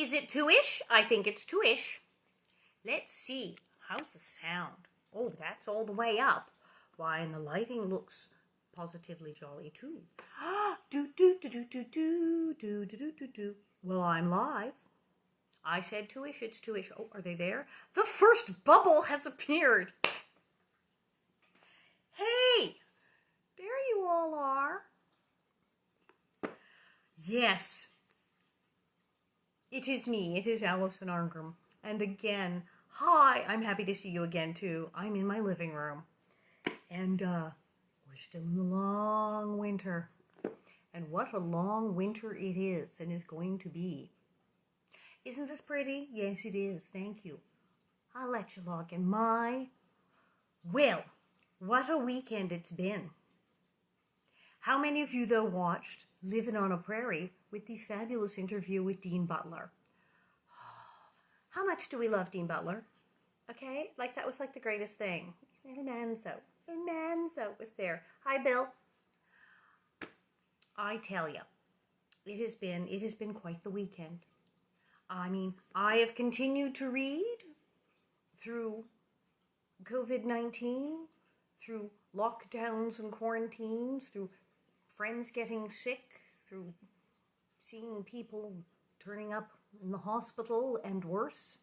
Is it two-ish? I think it's two-ish. Let's see. How's the sound? Oh, that's all the way up. Why, and the lighting looks positively jolly too. Do do do do do do do do do do. Well, I'm live. I said two-ish, it's two-ish. Oh, are they there? The first bubble has appeared. Hey, there you all are. Yes, it is me. It is Alison Arngrim. And again, hi, I'm happy to see you again too. I'm in my living room. And we're still in the long winter. And what a long winter it is and is going to be. Isn't this pretty? Yes, it is. Thank you. I'll let you log in. Well, what a weekend it's been. How many of you, though, watched Living on a Prairie with the fabulous interview with Dean Butler? How much do we love Dean Butler? Okay, like that was like the greatest thing. And Manzo was there. Hi, Bill. I tell you, it has been quite the weekend. I mean, I have continued to read through COVID-19, through lockdowns and quarantines, through friends getting sick, through seeing people turning up in the hospital and worse.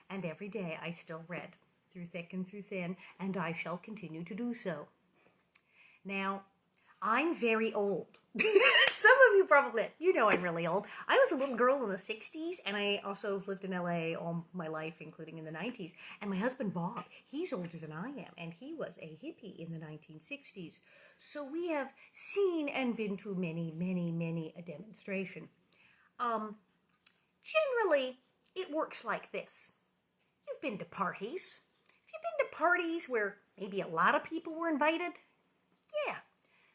And every day I still read through thick and through thin, and I shall continue to do so. Now, I'm very old. Some of you probably, you know I'm really old. I was a little girl in the 60s, and I also have lived in LA all my life, including in the 90s. And my husband, Bob, he's older than I am, and he was a hippie in the 1960s. So we have seen and been to many a demonstration. Generally, it works like this. You've been to parties. Have you been to parties where maybe a lot of people were invited? Yeah.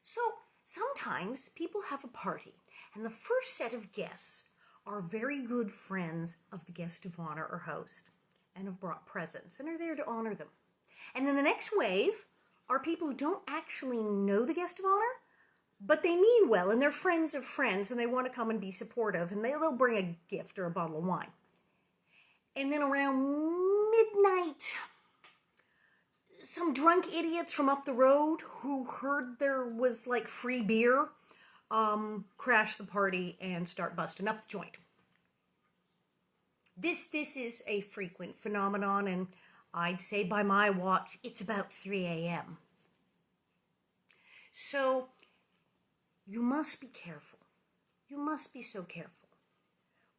So sometimes people have a party, and the first set of guests are very good friends of the guest of honor or host, and have brought presents and are there to honor them. And then the next wave are people who don't actually know the guest of honor, but they mean well, and they're friends of friends, and they want to come and be supportive, and they'll bring a gift or a bottle of wine. And then around midnight, some drunk idiots from up the road who heard there was like free beer crash the party and start busting up the joint. This is a frequent phenomenon, and I'd say by my watch it's about 3 a.m. So you must be careful. You must be so careful.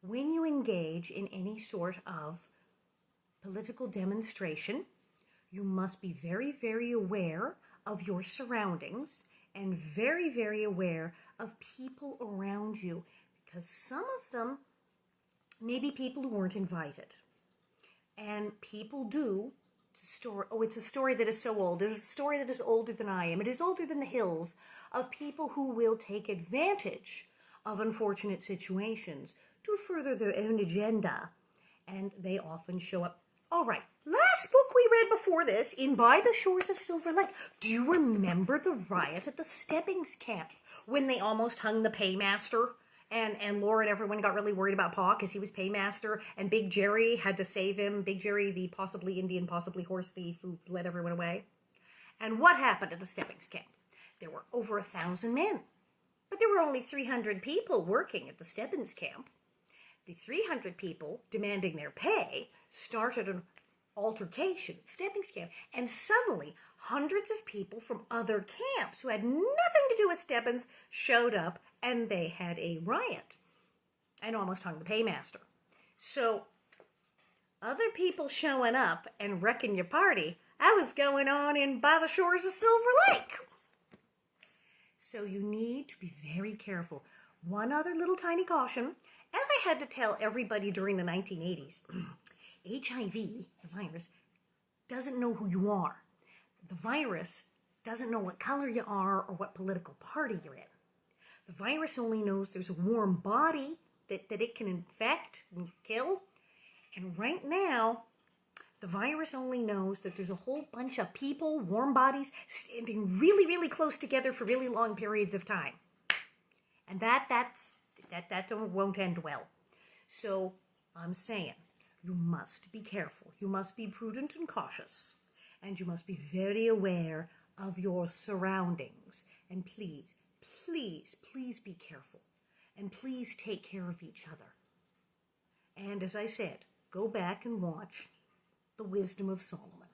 When you engage in any sort of political demonstration, you must be very aware of your surroundings and very aware of people around you, because some of them may be people who weren't invited. And people do story. Oh, it's a story that is so old. It's a story that is older than I am. It is older than the hills, of people who will take advantage of unfortunate situations to further their own agenda. And they often show up. All right, last book we read before this, in By the Shores of Silver Lake. Do you remember the riot at the Stebbings camp when they almost hung the paymaster? And Laura and everyone got really worried about Pa because he was paymaster, and Big Jerry had to save him. Big Jerry, the possibly Indian, possibly horse thief who led everyone away. And what happened at the Stebbings camp? There were over 1,000 men, but there were only 300 people working at the Stebbings camp. The 300 people demanding their pay started an altercation at Stebbings camp, and suddenly hundreds of people from other camps who had nothing to do with Stebbings showed up, and they had a riot and almost hung the paymaster. So other people showing up and wrecking your party, that was going on in By the Shores of Silver Lake. So you need to be very careful. One other little tiny caution, as I had to tell everybody during the 1980s, HIV, the virus, doesn't know who you are. The virus doesn't know what color you are or what political party you're in. The virus only knows there's a warm body that it can infect and kill. And right now, the virus only knows that there's a whole bunch of people, warm bodies, standing really close together for really long periods of time. And that won't end well. So I'm saying you must be careful. You must be prudent and cautious. And you must be very aware of your surroundings. And please, please, please be careful. And please take care of each other. And as I said, go back and watch The Wisdom of Solomon.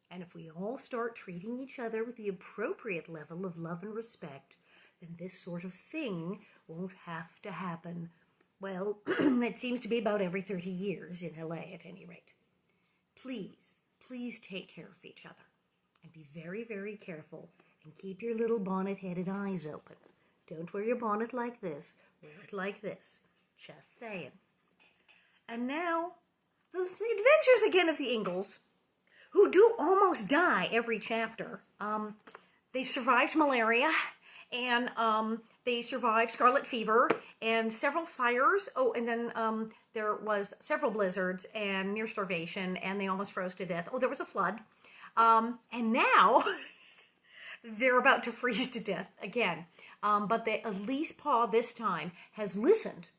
And if we all start treating each other with the appropriate level of love and respect, then this sort of thing won't have to happen. Well, it seems to be about every 30 years in LA at any rate. Please, please take care of each other. And be very, very careful. And keep your little bonnet-headed eyes open. Don't wear your bonnet like this. Wear it like this. Just saying. And now, the adventures again of the Ingalls, who do almost die every chapter. They survived malaria, and they survived scarlet fever, and several fires. Oh, and then there was several blizzards, and near starvation, and they almost froze to death. Oh, there was a flood. And now, they're about to freeze to death again. But at least Pa this time has listened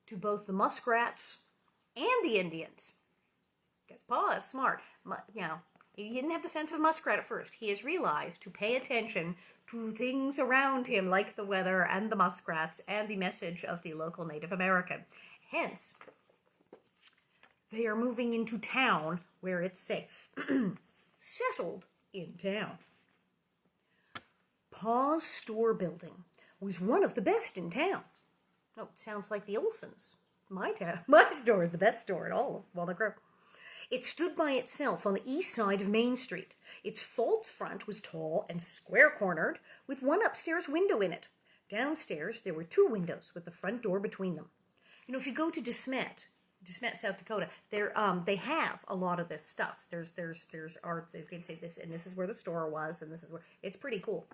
to both the muskrats and the Indians. Because Pa is smart. He didn't have the sense of a muskrat at first. He has realized to pay attention to things around him, like the weather and the muskrats and the message of the local Native American. Hence, they are moving into town where it's safe. Settled in town. Pa's store building was one of the best in town. Oh, it sounds like the Olesons. My store is the best store at all of Walnut Grove. It stood by itself on the east side of Main Street. Its false front was tall and square-cornered, with one upstairs window in it. Downstairs, there were 2 windows with the front door between them. You know, if you go to DeSmet, South Dakota, they have a lot of this stuff. There's art. They can say this, and this is where the store was, and this is where it's pretty cool.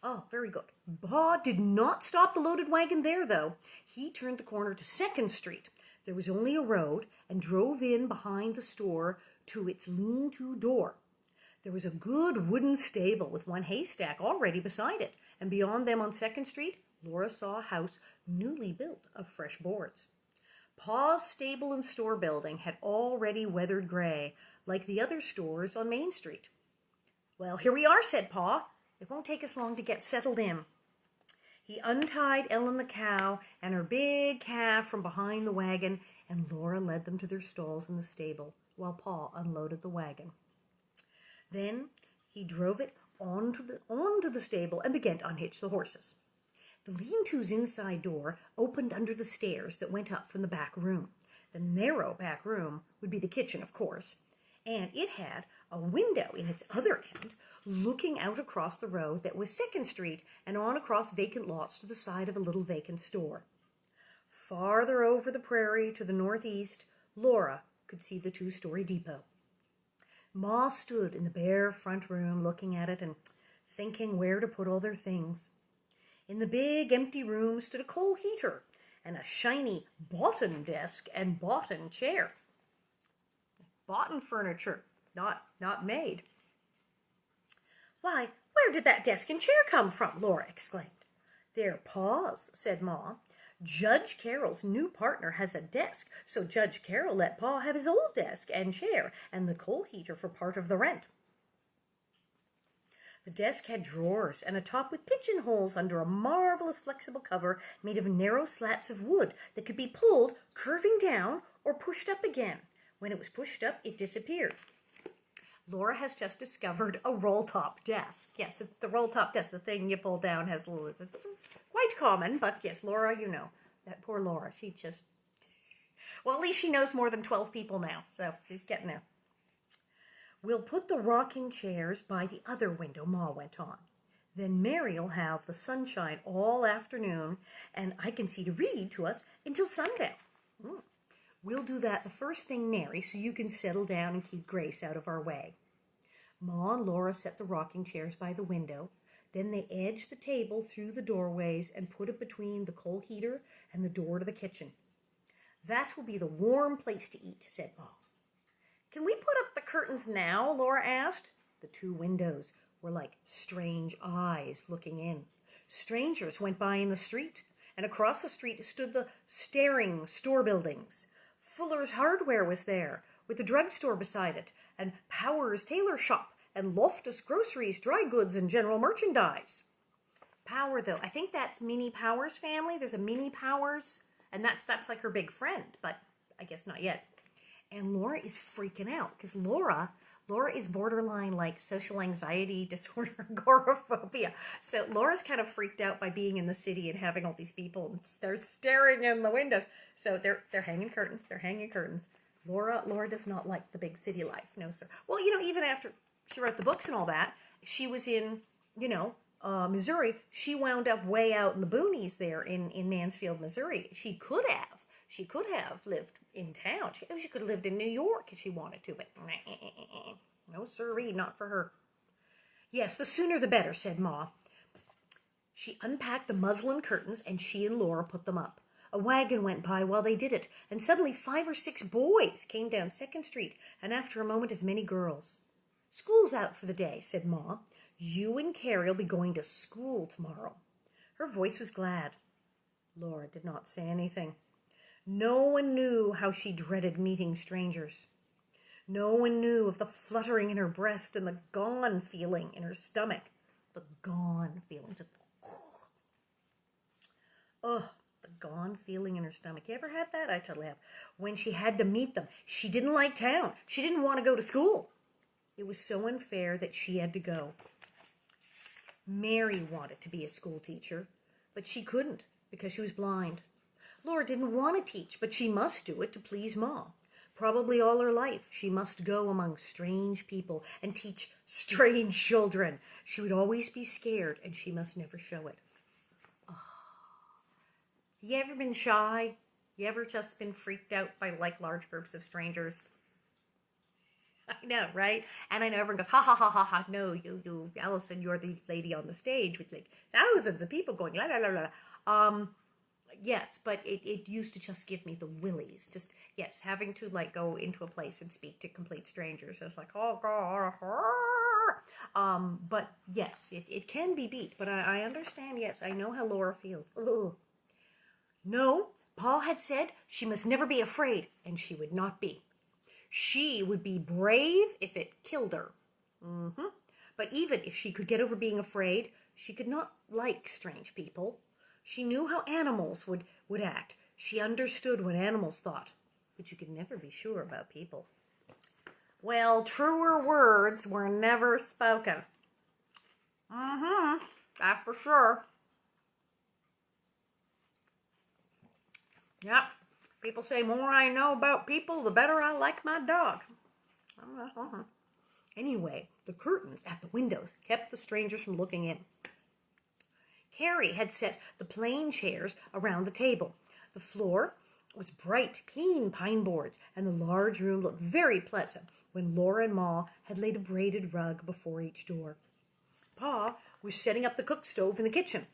Oh, very good. Pa did not stop the loaded wagon there, though. He turned the corner to 2nd Street. There was only a road, and drove in behind the store to its lean-to door. There was a good wooden stable with one haystack already beside it, and beyond them on 2nd Street, Laura saw a house newly built of fresh boards. Pa's stable and store building had already weathered gray, like the other stores on Main Street. "Well, here we are," said Pa. "It won't take us long to get settled in." He untied Ellen the cow and her big calf from behind the wagon, and Laura led them to their stalls in the stable, while Pa unloaded the wagon. Then he drove it onto the stable and began to unhitch the horses. The lean-to's inside door opened under the stairs that went up from the back room. The narrow back room would be the kitchen, of course, and it had a window in its other end looking out across the road that was 2nd Street and on across vacant lots to the side of a little vacant store. Farther over the prairie to the northeast, Laura could see the 2-story depot. Ma stood in the bare front room looking at it and thinking where to put all their things. In the big empty room stood a coal heater and a shiny boughten desk and boughten chair. Boughten furniture, not made. "Why, where did that desk and chair come from?" Laura exclaimed. "They're Pa's," said Ma. "Judge Carroll's new partner has a desk, so Judge Carroll let Pa have his old desk and chair and the coal heater for part of the rent." The desk had drawers and a top with pigeonholes under a marvelous flexible cover made of narrow slats of wood that could be pulled, curving down, or pushed up again. When it was pushed up, it disappeared. Laura has just discovered a roll-top desk. Yes, it's the roll-top desk. The thing you pull down has little... It's quite common, but yes, Laura, you know. That poor Laura, she just... Well, at least she knows more than 12 people now, so she's getting there. "We'll put the rocking chairs by the other window," Ma went on. "Then Mary'll have the sunshine all afternoon, and I can see to read to us until sundown. We'll do that the first thing, Mary, so you can settle down and keep Grace out of our way." Ma and Laura set the rocking chairs by the window. Then they edged the table through the doorways and put it between the coal heater and the door to the kitchen. "That will be the warm place to eat," said Ma. "Can we put up the curtains now?" Laura asked. The 2 windows were like strange eyes looking in. Strangers went by in the street. and across the street stood the staring store buildings. Fuller's Hardware was there, with the drugstore beside it, and Power's Tailor Shop, and Loftus Groceries, dry goods, and general merchandise. Power, though, I think that's Minnie Power's family. There's a Minnie Powers, and that's like her big friend, but I guess not yet. And Laura is freaking out, because Laura is borderline like social anxiety disorder, agoraphobia. So Laura's kind of freaked out by being in the city and having all these people, and they're staring in the windows. So they're hanging curtains. They're hanging curtains. Laura does not like the big city life. No, sir. Well, even after she wrote the books and all that, she was in, Missouri. She wound up way out in the boonies there in Mansfield, Missouri. She could have lived in town. She could have lived in New York if she wanted to, but no sirree, not for her. Yes, the sooner the better, said Ma. She unpacked the muslin curtains, and she and Laura put them up. A wagon went by while they did it, and suddenly 5 or 6 boys came down 2nd Street, and after a moment as many girls. School's out for the day, said Ma. You and Carrie'll be going to school tomorrow. Her voice was glad. Laura did not say anything. No one knew how she dreaded meeting strangers. No one knew of the fluttering in her breast and the gone feeling in her stomach. The gone feeling. Just, the gone feeling in her stomach. You ever had that? I totally have. When she had to meet them, she didn't like town. She didn't want to go to school. It was so unfair that she had to go. Mary wanted to be a school teacher, but she couldn't because she was blind. Laura didn't want to teach, but she must do it to please Ma. Probably all her life she must go among strange people and teach strange children. She would always be scared, and she must never show it. Oh. You ever been shy? You ever just been freaked out by large groups of strangers? I know, right? And I know everyone goes, ha, ha, ha, ha, ha. No, you, Alison, you're the lady on the stage with thousands of people going, la, la, la, la. Yes, but it used to just give me the willies. Just, yes, having to go into a place and speak to complete strangers. It's like, oh, God. But yes, it can be beat. But I understand, yes, I know how Laura feels. Ugh. No, Pa had said she must never be afraid, and she would not be. She would be brave if it killed her. But even if she could get over being afraid, she could not like strange people. She knew how animals would act. She understood what animals thought. But you could never be sure about people. Well, truer words were never spoken. That's for sure. Yep. People say, more I know about people, the better I like my dog. Anyway, the curtains at the windows kept the strangers from looking in. Carrie had set the plain chairs around the table. The floor was bright, clean pine boards, and the large room looked very pleasant when Laura and Ma had laid a braided rug before each door. Pa was setting up the cook stove in the kitchen.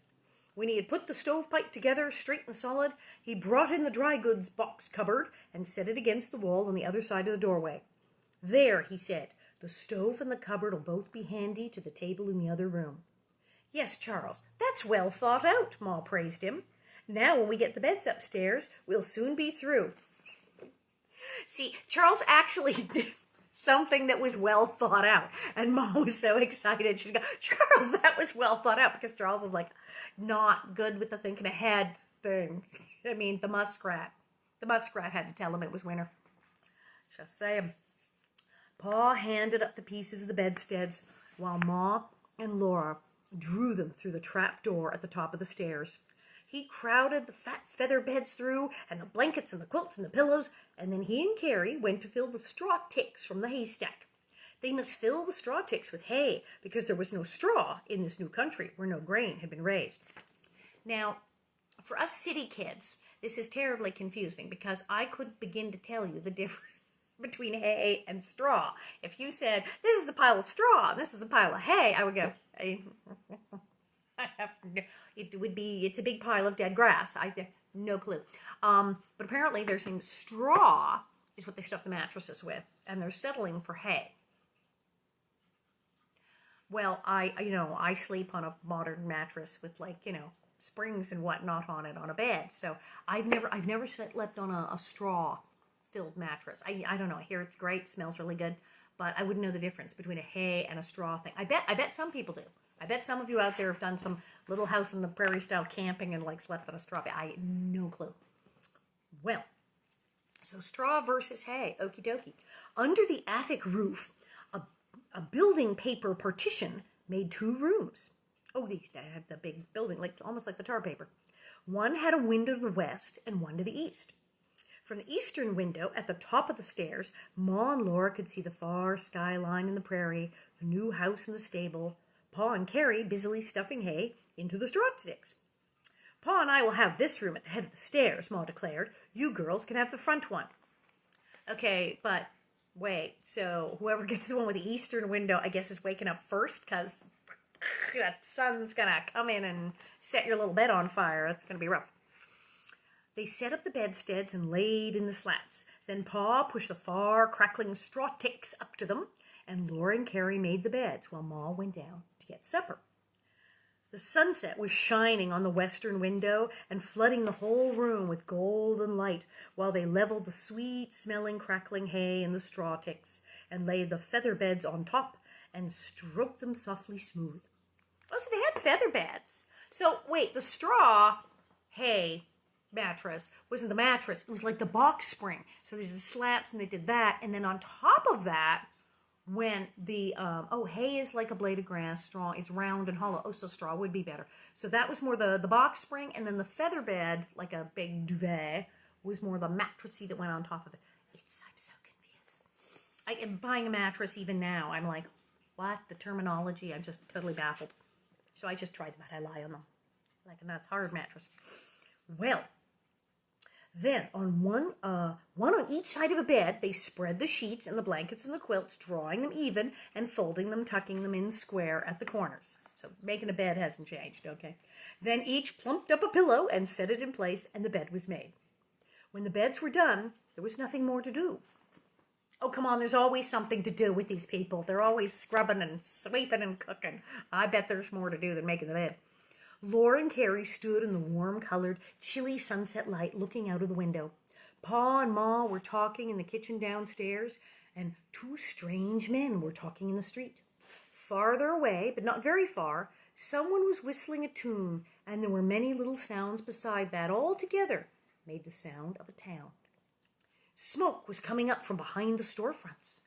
When he had put the stovepipe together straight and solid, he brought in the dry goods box cupboard and set it against the wall on the other side of the doorway. There, he said, the stove and the cupboard will both be handy to the table in the other room. Yes, Charles, that's well thought out, Ma praised him. Now when we get the beds upstairs, we'll soon be through. See, Charles actually did something that was well thought out, and Ma was so excited. She'd go, Charles, that was well thought out, because Charles is not good with the thinking ahead thing. I mean, the muskrat. The muskrat had to tell him it was winter. Just saying. Pa handed up the pieces of the bedsteads, while Ma and Laura drew them through the trap door at the top of the stairs. He crowded the fat feather beds through, and the blankets and the quilts and the pillows, and then he and Carrie went to fill the straw ticks from the haystack. They must fill the straw ticks with hay, because there was no straw in this new country where no grain had been raised. Now, for us city kids, this is terribly confusing, because I couldn't begin to tell you the difference between hay and straw. If you said, this is a pile of straw, and this is a pile of hay, I would go, it's a big pile of dead grass. I have no clue. But apparently they're saying straw is what they stuff the mattresses with, and they're settling for hay. Well, I sleep on a modern mattress with springs and whatnot on it on a bed. So I've never slept on a straw-filled mattress. I don't know. I hear it's great, smells really good, but I wouldn't know the difference between a hay and a straw thing. I bet some people do. I bet some of you out there have done some little house in the prairie style camping and like slept on a straw bed. I no clue. Well, so straw versus hay, okie dokie. Under the attic roof, a building paper partition made 2 rooms. Oh, they had the big building, like almost like the tar paper. One had a window to the west and one to the east. From the eastern window at the top of the stairs, Ma and Laura could see the far skyline and the prairie, the new house and the stable, Pa and Carrie busily stuffing hay into the straw sticks. Pa and I will have this room at the head of the stairs, Ma declared. You girls can have the front one. Okay, but wait, so whoever gets the one with the eastern window, I guess, is waking up first, because that sun's going to come in and set your little bed on fire. It's going to be rough. They set up the bedsteads and laid in the slats. Then Pa pushed the far, crackling straw ticks up to them, and Laura and Carrie made the beds while Ma went down to get supper. The sunset was shining on the western window and flooding the whole room with golden light while they leveled the sweet-smelling crackling hay in the straw ticks and laid the feather beds on top and stroked them softly smooth. Oh, so they had feather beds. So, wait, the straw hay mattress wasn't the mattress. It was like the box spring. So they did the slats and they did that. And then on top of that went the, hay is like a blade of grass. Straw is round and hollow. Oh, so straw would be better. So that was more the box spring. And then the feather bed, like a big duvet, was more the mattressy that went on top of it. I'm so confused. I am buying a mattress even now. I'm like, what? The terminology? I'm just totally baffled. So I just tried them out. I lie on them. Like a nice hard mattress. Well, then on one on each side of a bed, they spread the sheets and the blankets and the quilts, drawing them even and folding them, tucking them in square at the corners. So making a bed hasn't changed, okay? Then each plumped up a pillow and set it in place, and the bed was made. When the beds were done, there was nothing more to do. Oh, come on, there's always something to do with these people. They're always scrubbing and sweeping and cooking. I bet there's more to do than making the bed. Laura and Carrie stood in the warm-colored, chilly sunset light looking out of the window. Pa and Ma were talking in the kitchen downstairs, and 2 strange men were talking in the street. Farther away, but not very far, someone was whistling a tune, and there were many little sounds beside that. All together made the sound of a town. Smoke was coming up from behind the storefronts.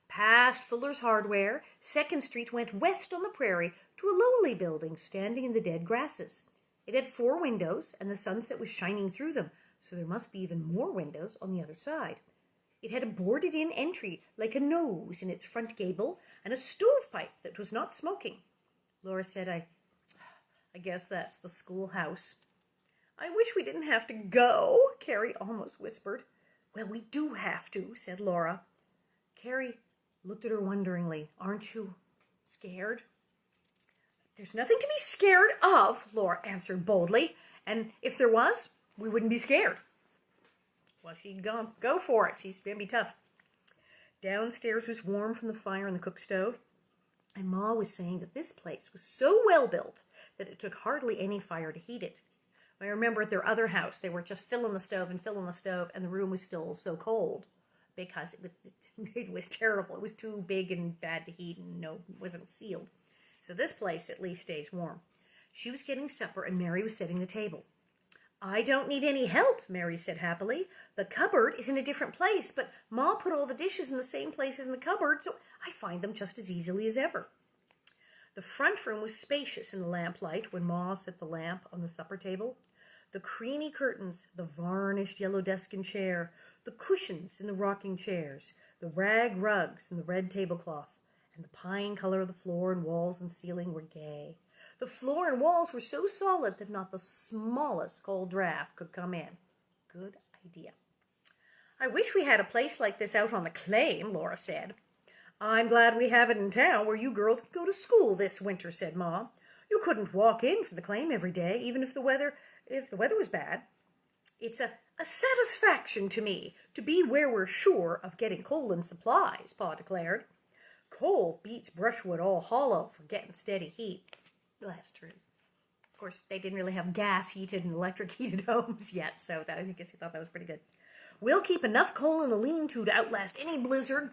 Past Fuller's Hardware, 2nd Street went west on the prairie to a lowly building standing in the dead grasses. It had 4 windows, and the sunset was shining through them, so there must be even more windows on the other side. It had a boarded-in entry like a nose in its front gable and a stovepipe that was not smoking. Laura said, I guess that's the schoolhouse. I wish we didn't have to go, Carrie almost whispered. Well, we do have to, said Laura. Carrie looked at her wonderingly. Aren't you scared? There's nothing to be scared of, Laura answered boldly. And if there was, we wouldn't be scared. Well, she'd go for it. She's going to be tough. Downstairs was warm from the fire in the cook stove. And Ma was saying that this place was so well built that it took hardly any fire to heat it. I remember at their other house, they were just filling the stove, and the room was still so cold because it was terrible. It was too big and bad to heat, and it wasn't sealed. So this place at least stays warm. She was getting supper, and Mary was setting the table. I don't need any help, Mary said happily. The cupboard is in a different place, but Ma put all the dishes in the same place as in the cupboard, so I find them just as easily as ever. The front room was spacious in the lamplight when Ma set the lamp on the supper table. The creamy curtains, the varnished yellow desk and chair, the cushions in the rocking chairs, the rag rugs and the red tablecloth, and the pine color of the floor and walls and ceiling were gay. The floor and walls were so solid that not the smallest cold draft could come in. Good idea. I wish we had a place like this out on the claim, Laura said. I'm glad we have it in town where you girls can go to school this winter, said Ma. You couldn't walk in for the claim every day, even if the weather was bad. It's a satisfaction to me to be where we're sure of getting coal and supplies, Pa declared. Coal beats brushwood all hollow for getting steady heat. Well, that's true. Of course, they didn't really have gas-heated and electric-heated homes yet, so I guess he thought that was pretty good. We'll keep enough coal in the lean-to outlast any blizzard,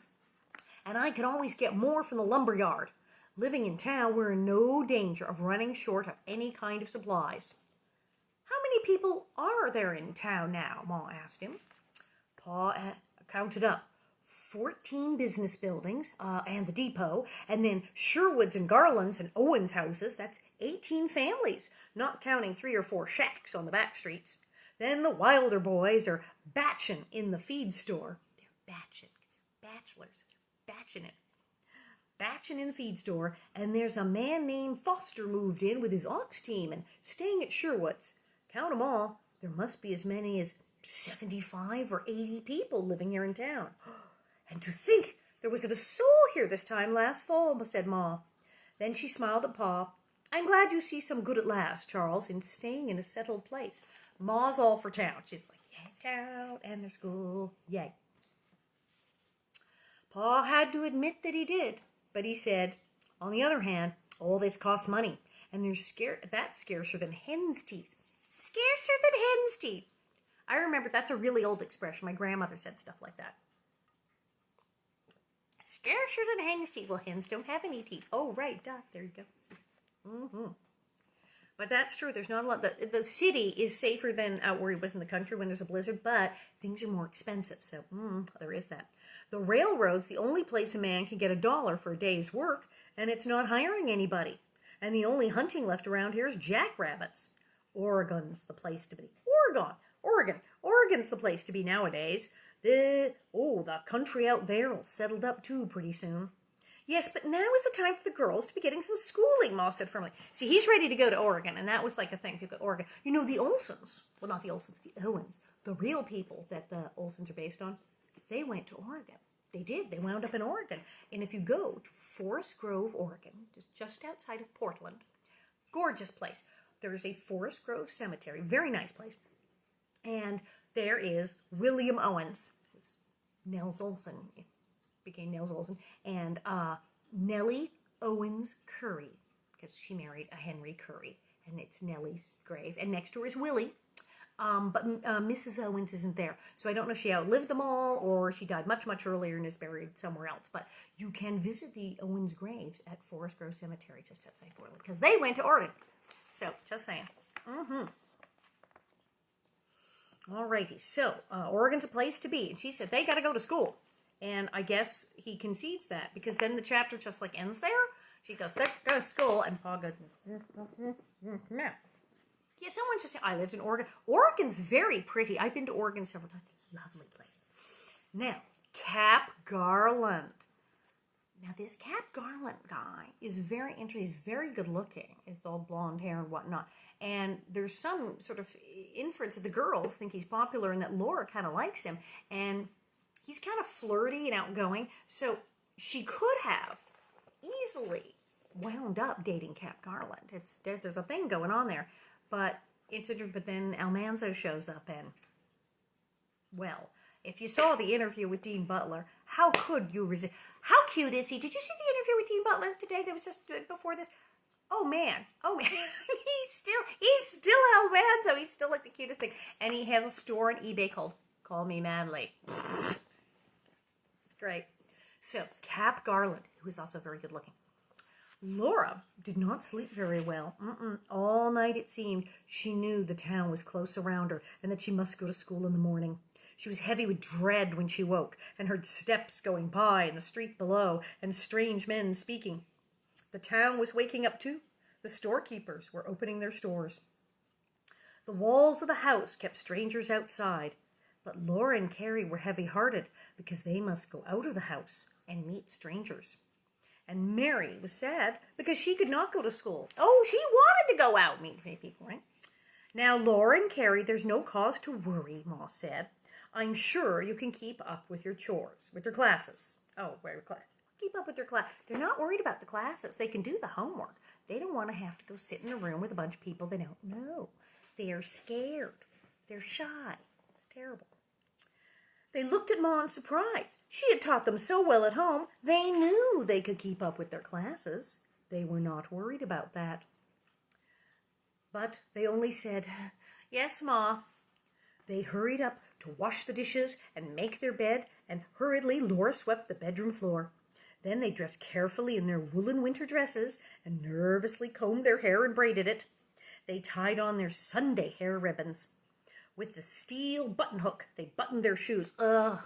and I can always get more from the lumber yard. Living in town, we're in no danger of running short of any kind of supplies. How many people are there in town now? Ma asked him. Pa counted up 14 business buildings and the depot, and then Sherwood's and Garland's and Owen's houses. That's 18 families, not counting 3 or 4 shacks on the back streets. Then the Wilder boys are batchin' in the feed store. They're batchin', they're bachelors, they're batchin' it. Batchin' in the feed store, and there's a man named Foster moved in with his ox team and staying at Sherwood's. Count 'em all, there must be as many as 75 or 80 people living here in town. And to think there wasn't a soul here this time last fall, said Ma. Then she smiled at Pa. I'm glad you see some good at last, Charles, in staying in a settled place. Ma's all for town. She's like, yay, town and their school, yay. Pa had to admit that he did, but he said, on the other hand, all this costs money, and that's scarcer than hen's teeth. Scarcer than hen's teeth. I remember that's a really old expression. My grandmother said stuff like that. Scarcer than hen's teeth. Well, hens don't have any teeth. Oh, right, duh. There you go. Mm-hmm. But that's true. There's not a lot. The city is safer than out where he was in the country when there's a blizzard, but things are more expensive. So there is that. The railroad's the only place a man can get $1 for a day's work, and it's not hiring anybody. And the only hunting left around here is jackrabbits. Oregon's the place to be. Oregon's the place to be nowadays. The country out there will settle up too pretty soon. Yes, but now is the time for the girls to be getting some schooling, Ma said firmly. See, he's ready to go to Oregon, and that was like a thing to go to Oregon. You know, the Olesons, well, not the Olesons, the Owens, the real people that the Olesons are based on, they went to Oregon. They did. They wound up in Oregon. And if you go to Forest Grove, Oregon, just outside of Portland, gorgeous place. There is a Forest Grove cemetery, very nice place. And there is William Owens, who's Nels Oleson, became Nels Oleson, and Nellie Owens Curry, because she married a Henry Curry, and it's Nellie's grave. And next to her is Willie, but Mrs. Owens isn't there. So I don't know if she outlived them all, or she died much, much earlier and is buried somewhere else. But you can visit the Owens graves at Forest Grove Cemetery just outside Portland, because they went to Oregon. So, just saying. Alrighty, so Oregon's a place to be. And she said, they got to go to school. And I guess he concedes that, because then the chapter just like ends there. She goes, let's go to school. And Pa goes, no. Yeah, someone just said, I lived in Oregon. Oregon's very pretty. I've been to Oregon several times. Lovely place. Now, Cap Garland. Now, this Cap Garland guy is very interesting. He's very good looking. It's all blonde hair and whatnot. And there's some sort of inference that the girls think he's popular and that Laura kind of likes him. And he's kind of flirty and outgoing. So she could have easily wound up dating Cap Garland. There's a thing going on there. But then Almanzo shows up and, well, if you saw the interview with Dean Butler, how could you resist? How cute is he? Did you see the interview with Dean Butler today that was just before this? Oh man. He's still Almanzo. He's still like the cutest thing. And he has a store on eBay called Call Me Manly. It's great. So, Cap Garland, who is also very good looking. Laura did not sleep very well. All night it seemed she knew the town was close around her and that she must go to school in the morning. She was heavy with dread when she woke and heard steps going by in the street below and strange men speaking. The town was waking up too. The storekeepers were opening their stores. The walls of the house kept strangers outside, but Laura and Carrie were heavy-hearted because they must go out of the house and meet strangers. And Mary was sad because she could not go to school. Oh, she wanted to go out and meet people, right? Now, Laura and Carrie, there's no cause to worry, Ma said. I'm sure you can keep up with your chores, with your classes. Oh, keep up with their class. They're not worried about the classes. They can do the homework. They don't want to have to go sit in a room with a bunch of people they don't know. They are scared. They're shy. It's terrible. They looked at Ma in surprise. She had taught them so well at home, they knew they could keep up with their classes. They were not worried about that. But they only said, "Yes, Ma." They hurried up to wash the dishes and make their bed, and hurriedly Laura swept the bedroom floor. Then they dressed carefully in their woolen winter dresses and nervously combed their hair and braided it. They tied on their Sunday hair ribbons. With the steel button hook, they buttoned their shoes. Ugh.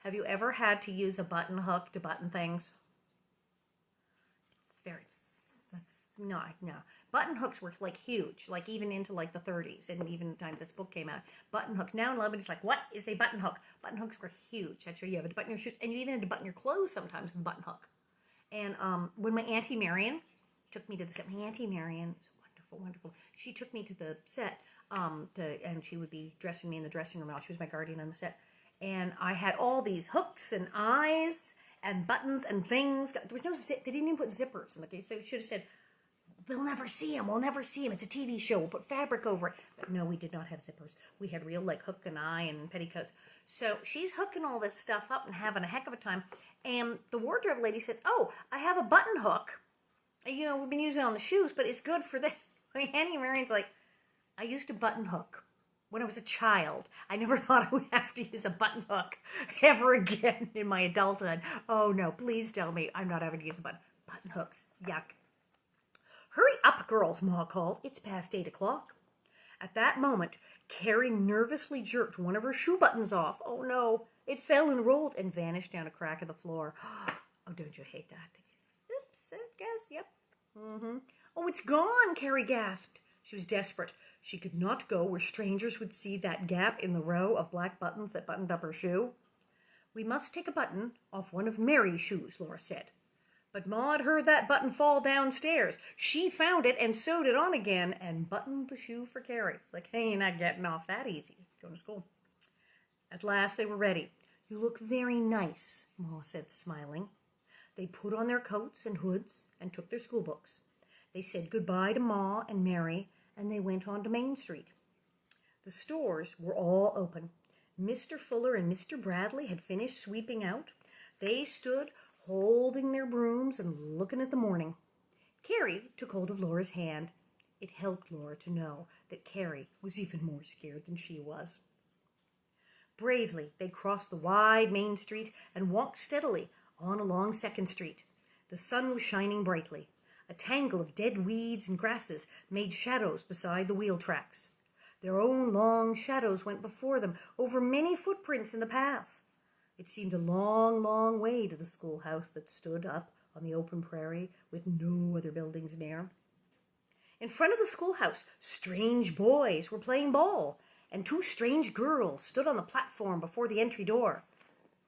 Have you ever had to use a button hook to button things? It's very... No. Button hooks were like huge, like even into like the 30s, and even the time this book came out. Button hook. Now nobody's like, what is a button hook? Button hooks were huge. That's where you have to button your shoes, and you even had to button your clothes sometimes with a button hook. And when my Auntie Marion took me to the set, my Auntie Marion, wonderful. She took me to the set, and she would be dressing me in the dressing room. She was my guardian on the set, and I had all these hooks and eyes and buttons and things. There was no zip. They didn't even put zippers in the. So you should have said, "We'll never see him. We'll never see him. It's a TV show. We'll put fabric over it." But no, we did not have zippers. We had real like hook and eye and petticoats. So she's hooking all this stuff up and having a heck of a time. And the wardrobe lady says, "Oh, I have a button hook. You know, we've been using it on the shoes, but it's good for this." My Auntie Marion's like, "I used a button hook when I was a child. I never thought I would have to use a button hook ever again in my adulthood. Oh no, please tell me I'm not having to use a button hooks. Yuck." "Hurry up, girls," Ma called. "It's past 8 o'clock. At that moment, Carrie nervously jerked one of her shoe buttons off. Oh no, it fell and rolled and vanished down a crack of the floor. Oh, don't you hate that? Oops, I guess, yep. "Oh, it's gone," Carrie gasped. She was desperate. She could not go where strangers would see that gap in the row of black buttons that buttoned up her shoe. "We must take a button off one of Mary's shoes," Laura said. But Maud heard that button fall downstairs. She found it and sewed it on again and buttoned the shoe for Carrie. It's like, hey, you're not getting off that easy. Going to school. At last they were ready. "You look very nice," Ma said, smiling. They put on their coats and hoods and took their school books. They said goodbye to Ma and Mary, and they went on to Main Street. The stores were all open. Mr. Fuller and Mr. Bradley had finished sweeping out. They stood holding their brooms and looking at the morning. Carrie took hold of Laura's hand. It helped Laura to know that Carrie was even more scared than she was. Bravely, they crossed the wide Main Street and walked steadily on along 2nd Street. The sun was shining brightly. A tangle of dead weeds and grasses made shadows beside the wheel tracks. Their own long shadows went before them over many footprints in the paths. It seemed a long, long way to the schoolhouse that stood up on the open prairie with no other buildings near. In front of the schoolhouse, strange boys were playing ball, and 2 strange girls stood on the platform before the entry door.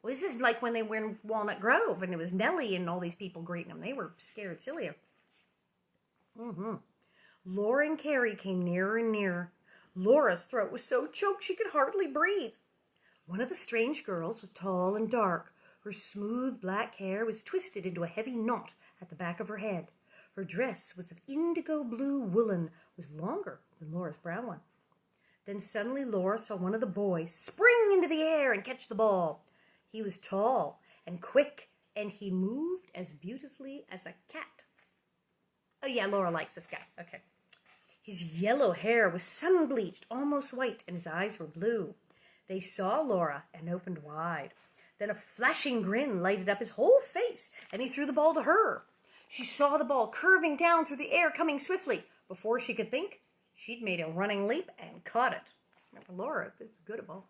Well, this is like when they were in Walnut Grove, and it was Nellie and all these people greeting them. They were scared silly. Laura and Carrie came nearer and nearer. Laura's throat was so choked she could hardly breathe. One of the strange girls was tall and dark. Her smooth black hair was twisted into a heavy knot at the back of her head. Her dress was of indigo blue woolen, was longer than Laura's brown one. Then suddenly Laura saw one of the boys spring into the air and catch the ball. He was tall and quick, and he moved as beautifully as a cat. Oh yeah, Laura likes this guy. Okay. His yellow hair was sun-bleached, almost white, and his eyes were blue. They saw Laura and opened wide. Then a flashing grin lighted up his whole face, and he threw the ball to her. She saw the ball curving down through the air, coming swiftly. Before she could think, she'd made a running leap and caught it. Remember, Laura, it's good at ball.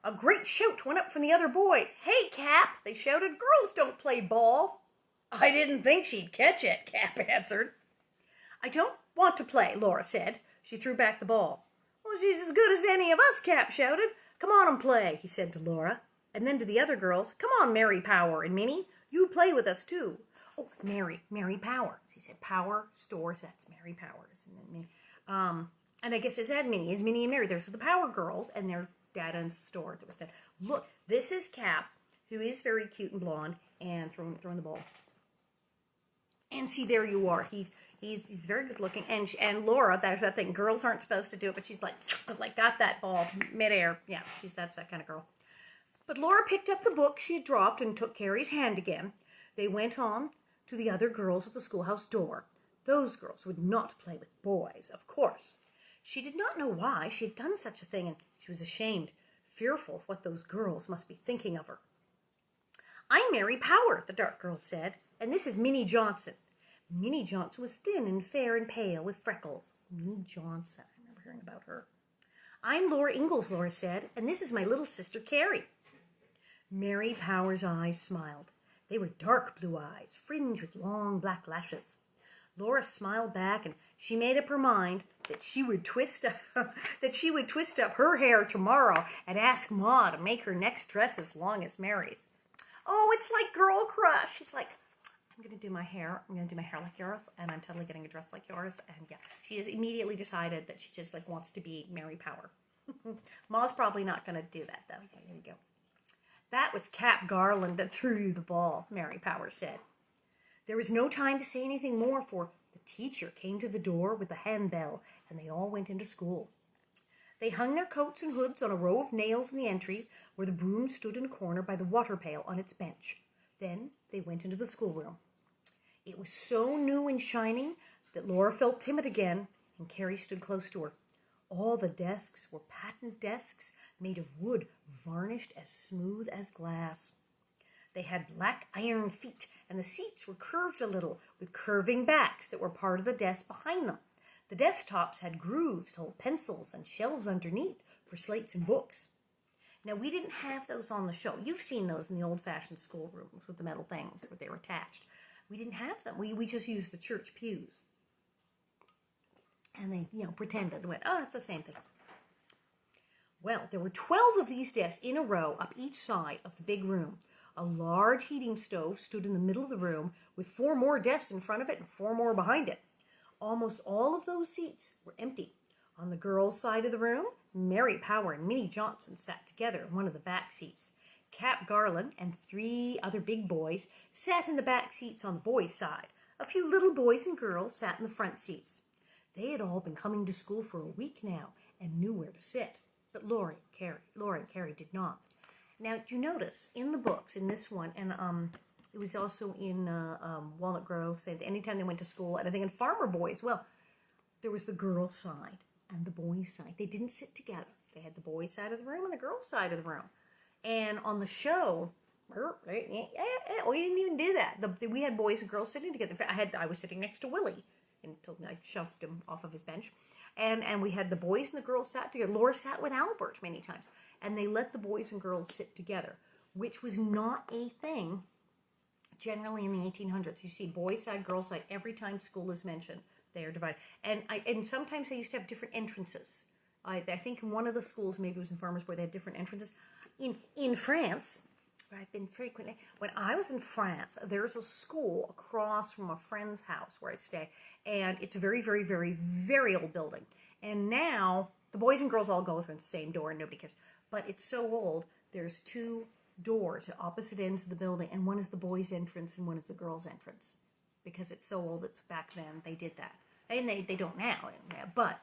A great shout went up from the other boys. "Hey, Cap," they shouted, "girls don't play ball." "I didn't think she'd catch it," Cap answered. "I don't want to play," Laura said. She threw back the ball. "Well, she's as good as any of us," Cap shouted. "Come on and play," he said to Laura. And then to the other girls, "Come on, Mary Power and Minnie. You play with us, too." "Oh, Mary Power." He said, "Power, stores, that's Mary Powers." And then Minnie. And I guess his dad Minnie is Minnie and Mary. There's the Power Girls, and their dad owns the store that was dead. Look, this is Cap, who is very cute and blonde, and throwing the ball. And see, there you are. He's very good looking. And Laura, there's that thing. Girls aren't supposed to do it, but she's like got that ball midair. Yeah, that's that kind of girl. But Laura picked up the book she had dropped and took Carrie's hand again. They went on to the other girls at the schoolhouse door. Those girls would not play with boys, of course. She did not know why she had done such a thing, and she was ashamed, fearful of what those girls must be thinking of her. "I'm Mary Power," the dark girl said, "and this is Minnie Johnson." Minnie Johnson was thin and fair and pale with freckles. Minnie Johnson, I remember hearing about her. "I'm Laura Ingalls," Laura said, "and this is my little sister Carrie." Mary Power's eyes smiled. They were dark blue eyes, fringed with long black lashes. Laura smiled back, and she made up her mind that she would twist up her hair tomorrow and ask Ma to make her next dress as long as Mary's. Oh, it's like Girl Crush. She's like, I'm going to do my hair. I'm going to do my hair like yours, and I'm totally getting a dress like yours. And yeah, she has immediately decided that she just like wants to be Mary Power. Ma's probably not going to do that, though. Okay, here you go. "That was Cap Garland that threw you the ball," Mary Power said. There was no time to say anything more, for the teacher came to the door with the handbell, and they all went into school. They hung their coats and hoods on a row of nails in the entry, where the broom stood in a corner by the water pail on its bench. Then they went into the schoolroom. It was so new and shining that Laura felt timid again, and Carrie stood close to her. All the desks were patent desks made of wood, varnished as smooth as glass. They had black iron feet, and the seats were curved a little, with curving backs that were part of the desk behind them. The desktops had grooves to hold pencils and shelves underneath for slates and books. Now, we didn't have those on the show. You've seen those in the old-fashioned schoolrooms with the metal things where they were attached. We didn't have them. We just used the church pews. And they, pretended and went, oh, it's the same thing. Well, there were 12 of these desks in a row up each side of the big room. A large heating stove stood in the middle of the room with 4 more desks in front of it and 4 more behind it. Almost all of those seats were empty. On the girls' side of the room, Mary Power and Minnie Johnson sat together in one of the back seats. Cap Garland and 3 other big boys sat in the back seats on the boys' side. A few little boys and girls sat in the front seats. They had all been coming to school for a week now and knew where to sit. But Laura and Carrie did not. Now, do you notice in the books, in this one, and it was also in Walnut Grove, saying that anytime they went to school, and I think in Farmer Boys, well, there was the girls' side and the boys' side. They didn't sit together. They had the boys' side of the room and the girls' side of the room. And on the show, we didn't even do that. We had boys and girls sitting together. I was sitting next to Willie until I shoved him off of his bench. And we had the boys and the girls sat together. Laura sat with Albert many times. And they let the boys and girls sit together, which was not a thing generally in the 1800s. You see boys' side, girls' side, every time school is mentioned, they are divided. And sometimes they used to have different entrances. I think in one of the schools, maybe it was in Farmers Boy, they had different entrances. In France, where I've been frequently, when I was in France, there's a school across from a friend's house where I stay, and it's a very, very, very, very old building. And now, the boys and girls all go through the same door, and nobody cares. But it's so old, there's 2 doors at opposite ends of the building, and one is the boys' entrance and one is the girls' entrance. Because it's so old, it's back then, they did that. And they don't now, but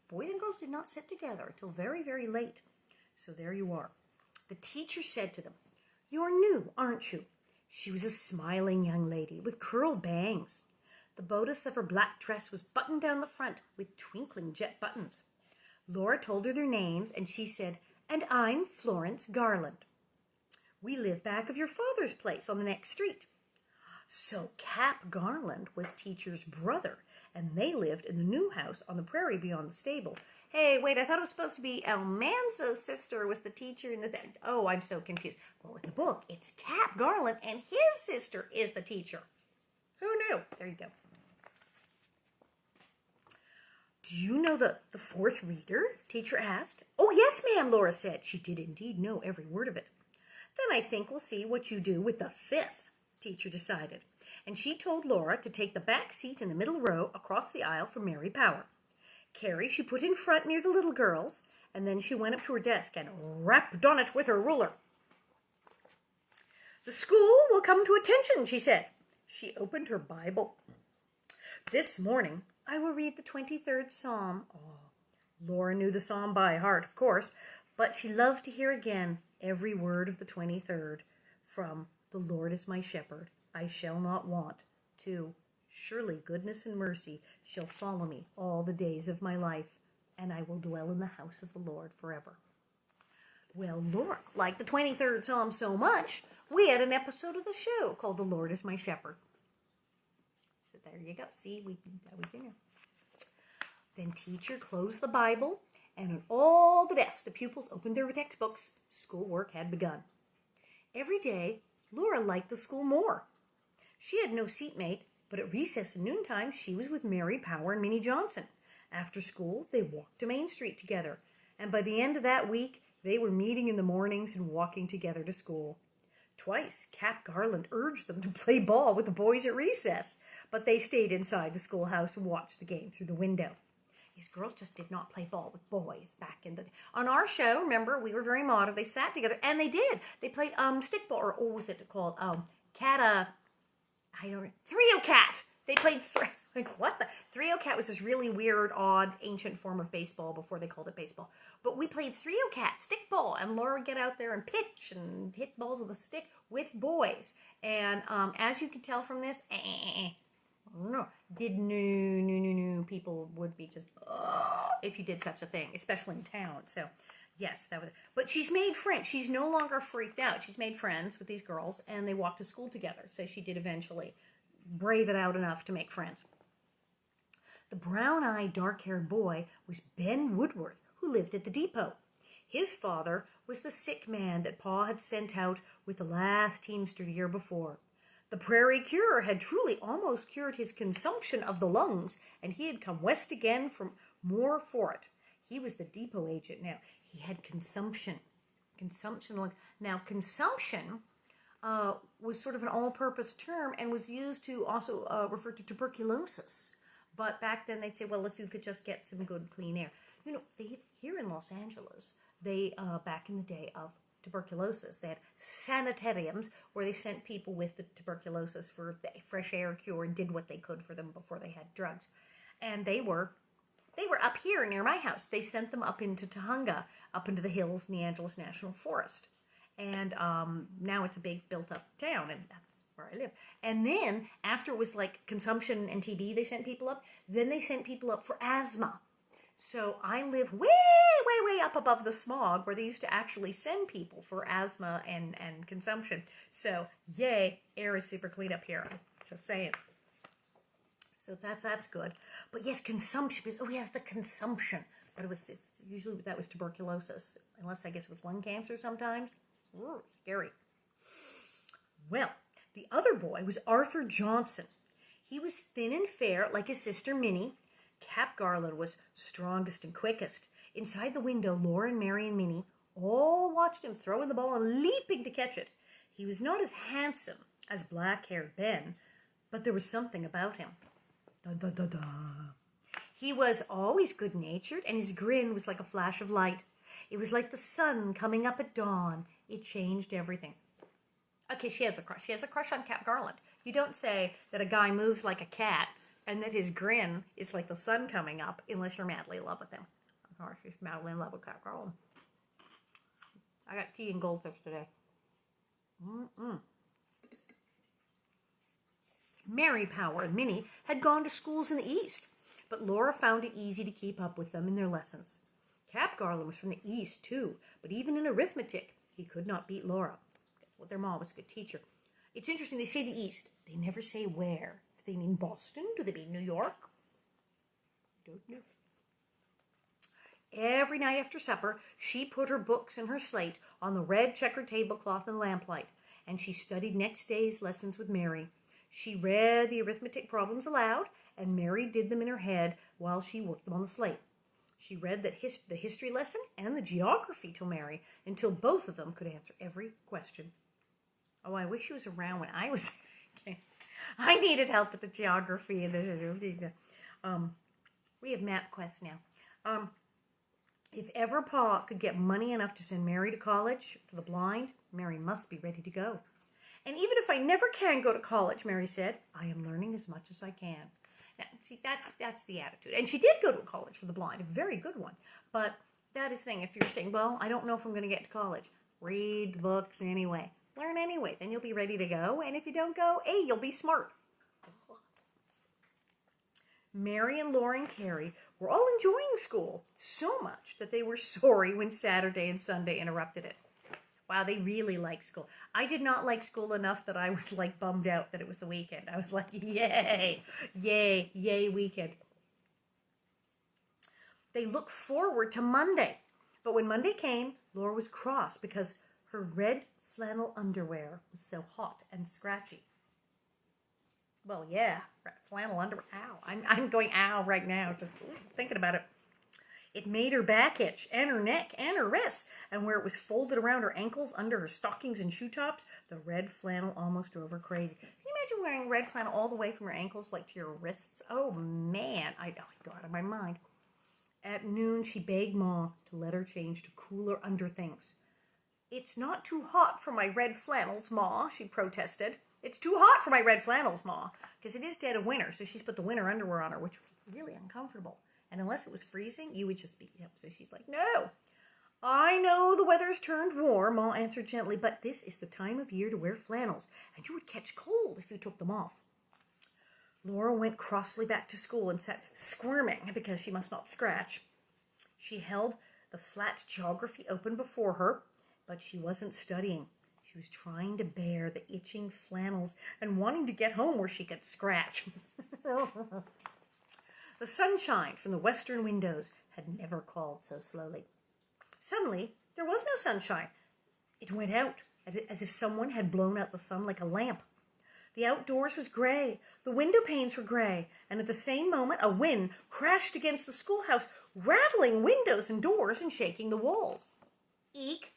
boys and girls did not sit together until very, very late. So there you are. The teacher said to them, "You're new, aren't you?" She was a smiling young lady with curled bangs. The bodice of her black dress was buttoned down the front with twinkling jet buttons. Laura told her their names, and she said, "And I'm Florence Garland. We live back of your father's place on the next street." So Cap Garland was teacher's brother, and they lived in the new house on the prairie beyond the stable. Hey, wait, I thought it was supposed to be Almanza's sister was the teacher in the thing. Oh, I'm so confused. Well, in the book, it's Cap Garland, and his sister is the teacher. Who knew? There you go. Do you know the 4th reader? Teacher asked. Oh, yes, ma'am, Laura said. She did indeed know every word of it. Then I think we'll see what you do with the 5th, teacher decided. And she told Laura to take the back seat in the middle row across the aisle for Mary Power. Carrie she put in front near the little girls, and then she went up to her desk and rapped on it with her ruler. "The school will come to attention," she said. She opened her Bible. "This morning I will read the 23rd Psalm." Oh, Laura knew the psalm by heart, of course, but she loved to hear again every word of the 23rd, from "The Lord is my shepherd, I shall not want," to Surely goodness and mercy shall follow me all the days of my life, and I will dwell in the house of the Lord forever. Well, Laura liked the 23rd Psalm so much, we had an episode of the show called The Lord is My Shepherd. So there you go. See, that was in there. Then teacher closed the Bible, and on all the desks, the pupils opened their textbooks. Schoolwork had begun. Every day, Laura liked the school more. She had no seatmate, but at recess and noontime, she was with Mary Power and Minnie Johnson. After school, they walked to Main Street together, and by the end of that week, they were meeting in the mornings and walking together to school. Twice, Cap Garland urged them to play ball with the boys at recess, but they stayed inside the schoolhouse and watched the game through the window. These girls just did not play ball with boys back in the day. On our show, remember, we were very modern. They sat together, and they did. They played stickball, or what was it called? Three-o cat. They played what the? Three-o cat was this really weird, odd, ancient form of baseball before they called it baseball. But we played three-o cat, stickball, and Laura would get out there and pitch and hit balls with a stick with boys. And as you can tell from this, no, people would be just if you did such a thing, especially in town. So yes, that was it. But she's made friends. She's no longer freaked out. She's made friends with these girls, and they walk to school together. So she did eventually brave it out enough to make friends. The brown-eyed, dark-haired boy was Ben Woodworth, who lived at the depot. His father was the sick man that Pa had sent out with the last teamster the year before. The prairie cure had truly almost cured his consumption of the lungs, and he had come west again for more for it. He was the depot agent now. He had consumption. Now, consumption was sort of an all-purpose term and was used to also refer to tuberculosis. But back then they'd say, well, if you could just get some good, clean air. You know, here in Los Angeles, back in the day of tuberculosis, they had sanitariums where they sent people with the tuberculosis for the fresh air cure and did what they could for them before they had drugs. And they were up here near my house. They sent them up into Tujunga, up into the hills in the Angeles National Forest. And now it's a big built-up town, and that's where I live. And then, after it was like consumption and TB, they sent people up. Then they sent people up for asthma. So I live way, way, way up above the smog, where they used to actually send people for asthma and consumption. So, yay, air is super clean up here. Just saying. So that's good. But yes, consumption. Oh, yes, the consumption. But usually that was tuberculosis, unless I guess it was lung cancer sometimes. Ooh, scary. Well, the other boy was Arthur Johnson. He was thin and fair, like his sister Minnie. Cap Garland was strongest and quickest. Inside the window, Laura and Mary and Minnie all watched him throwing the ball and leaping to catch it. He was not as handsome as black-haired Ben, but there was something about him. Da-da-da-da. He was always good-natured, and his grin was like a flash of light. It was like the sun coming up at dawn. It changed everything. Okay, she has a crush. She has a crush on Cap Garland. You don't say that a guy moves like a cat and that his grin is like the sun coming up unless you're madly in love with him. Of course, she's madly in love with Cap Garland. I got tea and goldfish today. Mary Power and Minnie had gone to schools in the East, but Laura found it easy to keep up with them in their lessons. Cap Garland was from the East, too, but even in arithmetic, he could not beat Laura. Well, their mom was a good teacher. It's interesting, they say the East. They never say where. Do they mean Boston? Do they mean New York? I don't know. Every night after supper, she put her books and her slate on the red checkered tablecloth and lamplight, and she studied next day's lessons with Mary. She read the arithmetic problems aloud, and Mary did them in her head while she worked them on the slate. She read the history lesson and the geography to Mary until both of them could answer every question. Oh, I wish she was around when I was... I needed help with the geography and the history. We have MapQuest now. If ever Pa could get money enough to send Mary to college for the blind, Mary must be ready to go. And even if I never can go to college, Mary said, I am learning as much as I can. Now, see, that's the attitude. And she did go to college for the blind, a very good one. But that is the thing. If you're saying, well, I don't know if I'm going to get to college, read the books anyway. Learn anyway. Then you'll be ready to go. And if you don't go, hey, you'll be smart. Mary and Laura and Carrie were all enjoying school so much that they were sorry when Saturday and Sunday interrupted it. Wow, they really liked school. I did not like school enough that I was like bummed out that it was the weekend. I was like, yay, yay, yay weekend. They looked forward to Monday. But when Monday came, Laura was cross because her red flannel underwear was so hot and scratchy. Well, yeah, flannel underwear. Ow. I'm going ow right now, just thinking about it. It made her back itch, and her neck, and her wrists. And where it was folded around her ankles, under her stockings and shoe tops, the red flannel almost drove her crazy. Can you imagine wearing red flannel all the way from your ankles, like to your wrists? Oh, man. I go out of my mind. At noon, she begged Ma to let her change to cooler underthings. "It's not too hot for my red flannels, Ma," she protested. "It's too hot for my red flannels, Ma," because it is dead of winter, so she's put the winter underwear on her, which was really uncomfortable. And unless it was freezing, you would just be, so she's like, "No, I know the weather's turned warm," Ma answered gently, "but this is the time of year to wear flannels, and you would catch cold if you took them off." Laura went crossly back to school and sat squirming because she must not scratch. She held the flat geography open before her, but she wasn't studying. She was trying to bear the itching flannels and wanting to get home where she could scratch. The sunshine from the western windows had never called so slowly. Suddenly, there was no sunshine. It went out, as if someone had blown out the sun like a lamp. The outdoors was gray, the window panes were gray, and at the same moment a wind crashed against the schoolhouse, rattling windows and doors and shaking the walls. Eek!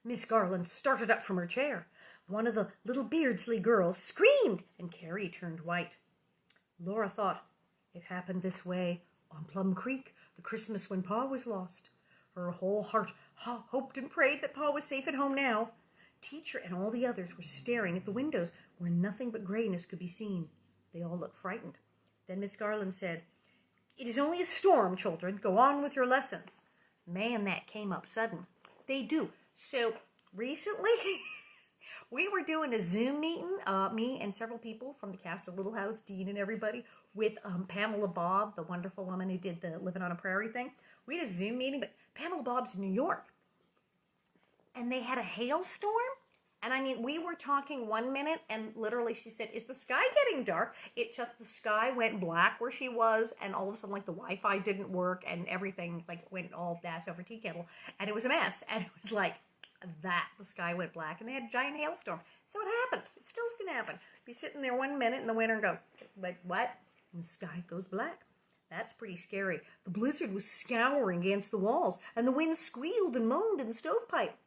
Miss Garland started up from her chair. One of the little Beardsley girls screamed, and Carrie turned white. Laura thought, it happened this way on Plum Creek, the Christmas when Pa was lost. Her whole heart hoped and prayed that Pa was safe at home now. Teacher and all the others were staring at the windows where nothing but grayness could be seen. They all looked frightened. Then Miss Garland said, "It is only a storm, children. Go on with your lessons." Man, that came up sudden. They do. So recently, we were doing a Zoom meeting, me and several people from the cast of Little House, Dean and everybody, with Pamela Bob, the wonderful woman who did the Living on a Prairie thing. We had a Zoom meeting, but Pamela Bob's in New York. And they had a hailstorm. And I mean, we were talking 1 minute, and literally she said, "Is the sky getting dark?" It just, the sky went black where she was, and all of a sudden, like, the Wi-Fi didn't work, and everything, like, went all ass over tea kettle, and it was a mess. And it was like that. The sky went black, and they had a giant hailstorm. So it happens. It still can happen. Be sitting there 1 minute in the winter and go, like, what? And the sky goes black. That's pretty scary. The blizzard was scouring against the walls, and the wind squealed and moaned in the stovepipe.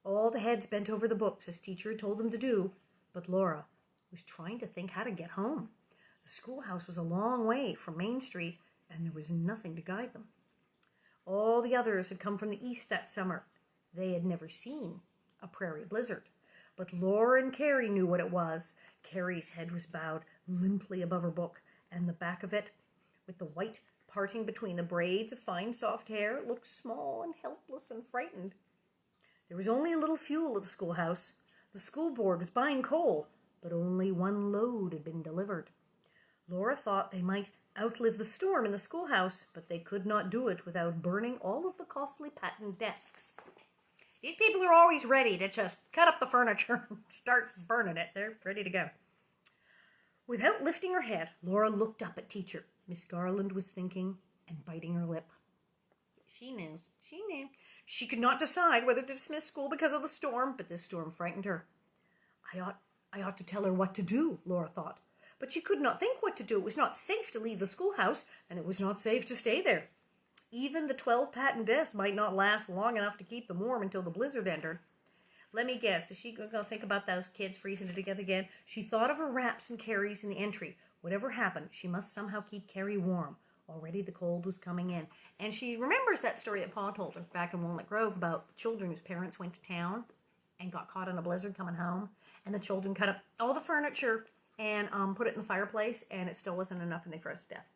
All the heads bent over the books, as teacher had told them to do, but Laura was trying to think how to get home. The schoolhouse was a long way from Main Street, and there was nothing to guide them. All the others had come from the east that summer. They had never seen a prairie blizzard. But Laura and Carrie knew what it was. Carrie's head was bowed limply above her book, and the back of it, with the white parting between the braids of fine soft hair, looked small and helpless and frightened. There was only a little fuel at the schoolhouse. The school board was buying coal, but only one load had been delivered. Laura thought they might outlive the storm in the schoolhouse, but they could not do it without burning all of the costly patent desks. These people are always ready to just cut up the furniture and start burning it. They're ready to go. Without lifting her head, Laura looked up at teacher. Miss Garland was thinking and biting her lip. She knew. She could not decide whether to dismiss school because of the storm, but this storm frightened her. I ought to tell her what to do, Laura thought. But she could not think what to do. It was not safe to leave the schoolhouse, and it was not safe to stay there. Even the 12 patent desks might not last long enough to keep them warm until the blizzard entered. Let me guess, is she going to think about those kids freezing to death again? She thought of her wraps and Carrie's in the entry. Whatever happened, she must somehow keep Carrie warm. Already the cold was coming in. And she remembers that story that Pa told her back in Walnut Grove about the children whose parents went to town and got caught in a blizzard coming home. And the children cut up all the furniture and put it in the fireplace, and it still wasn't enough, and they froze to death.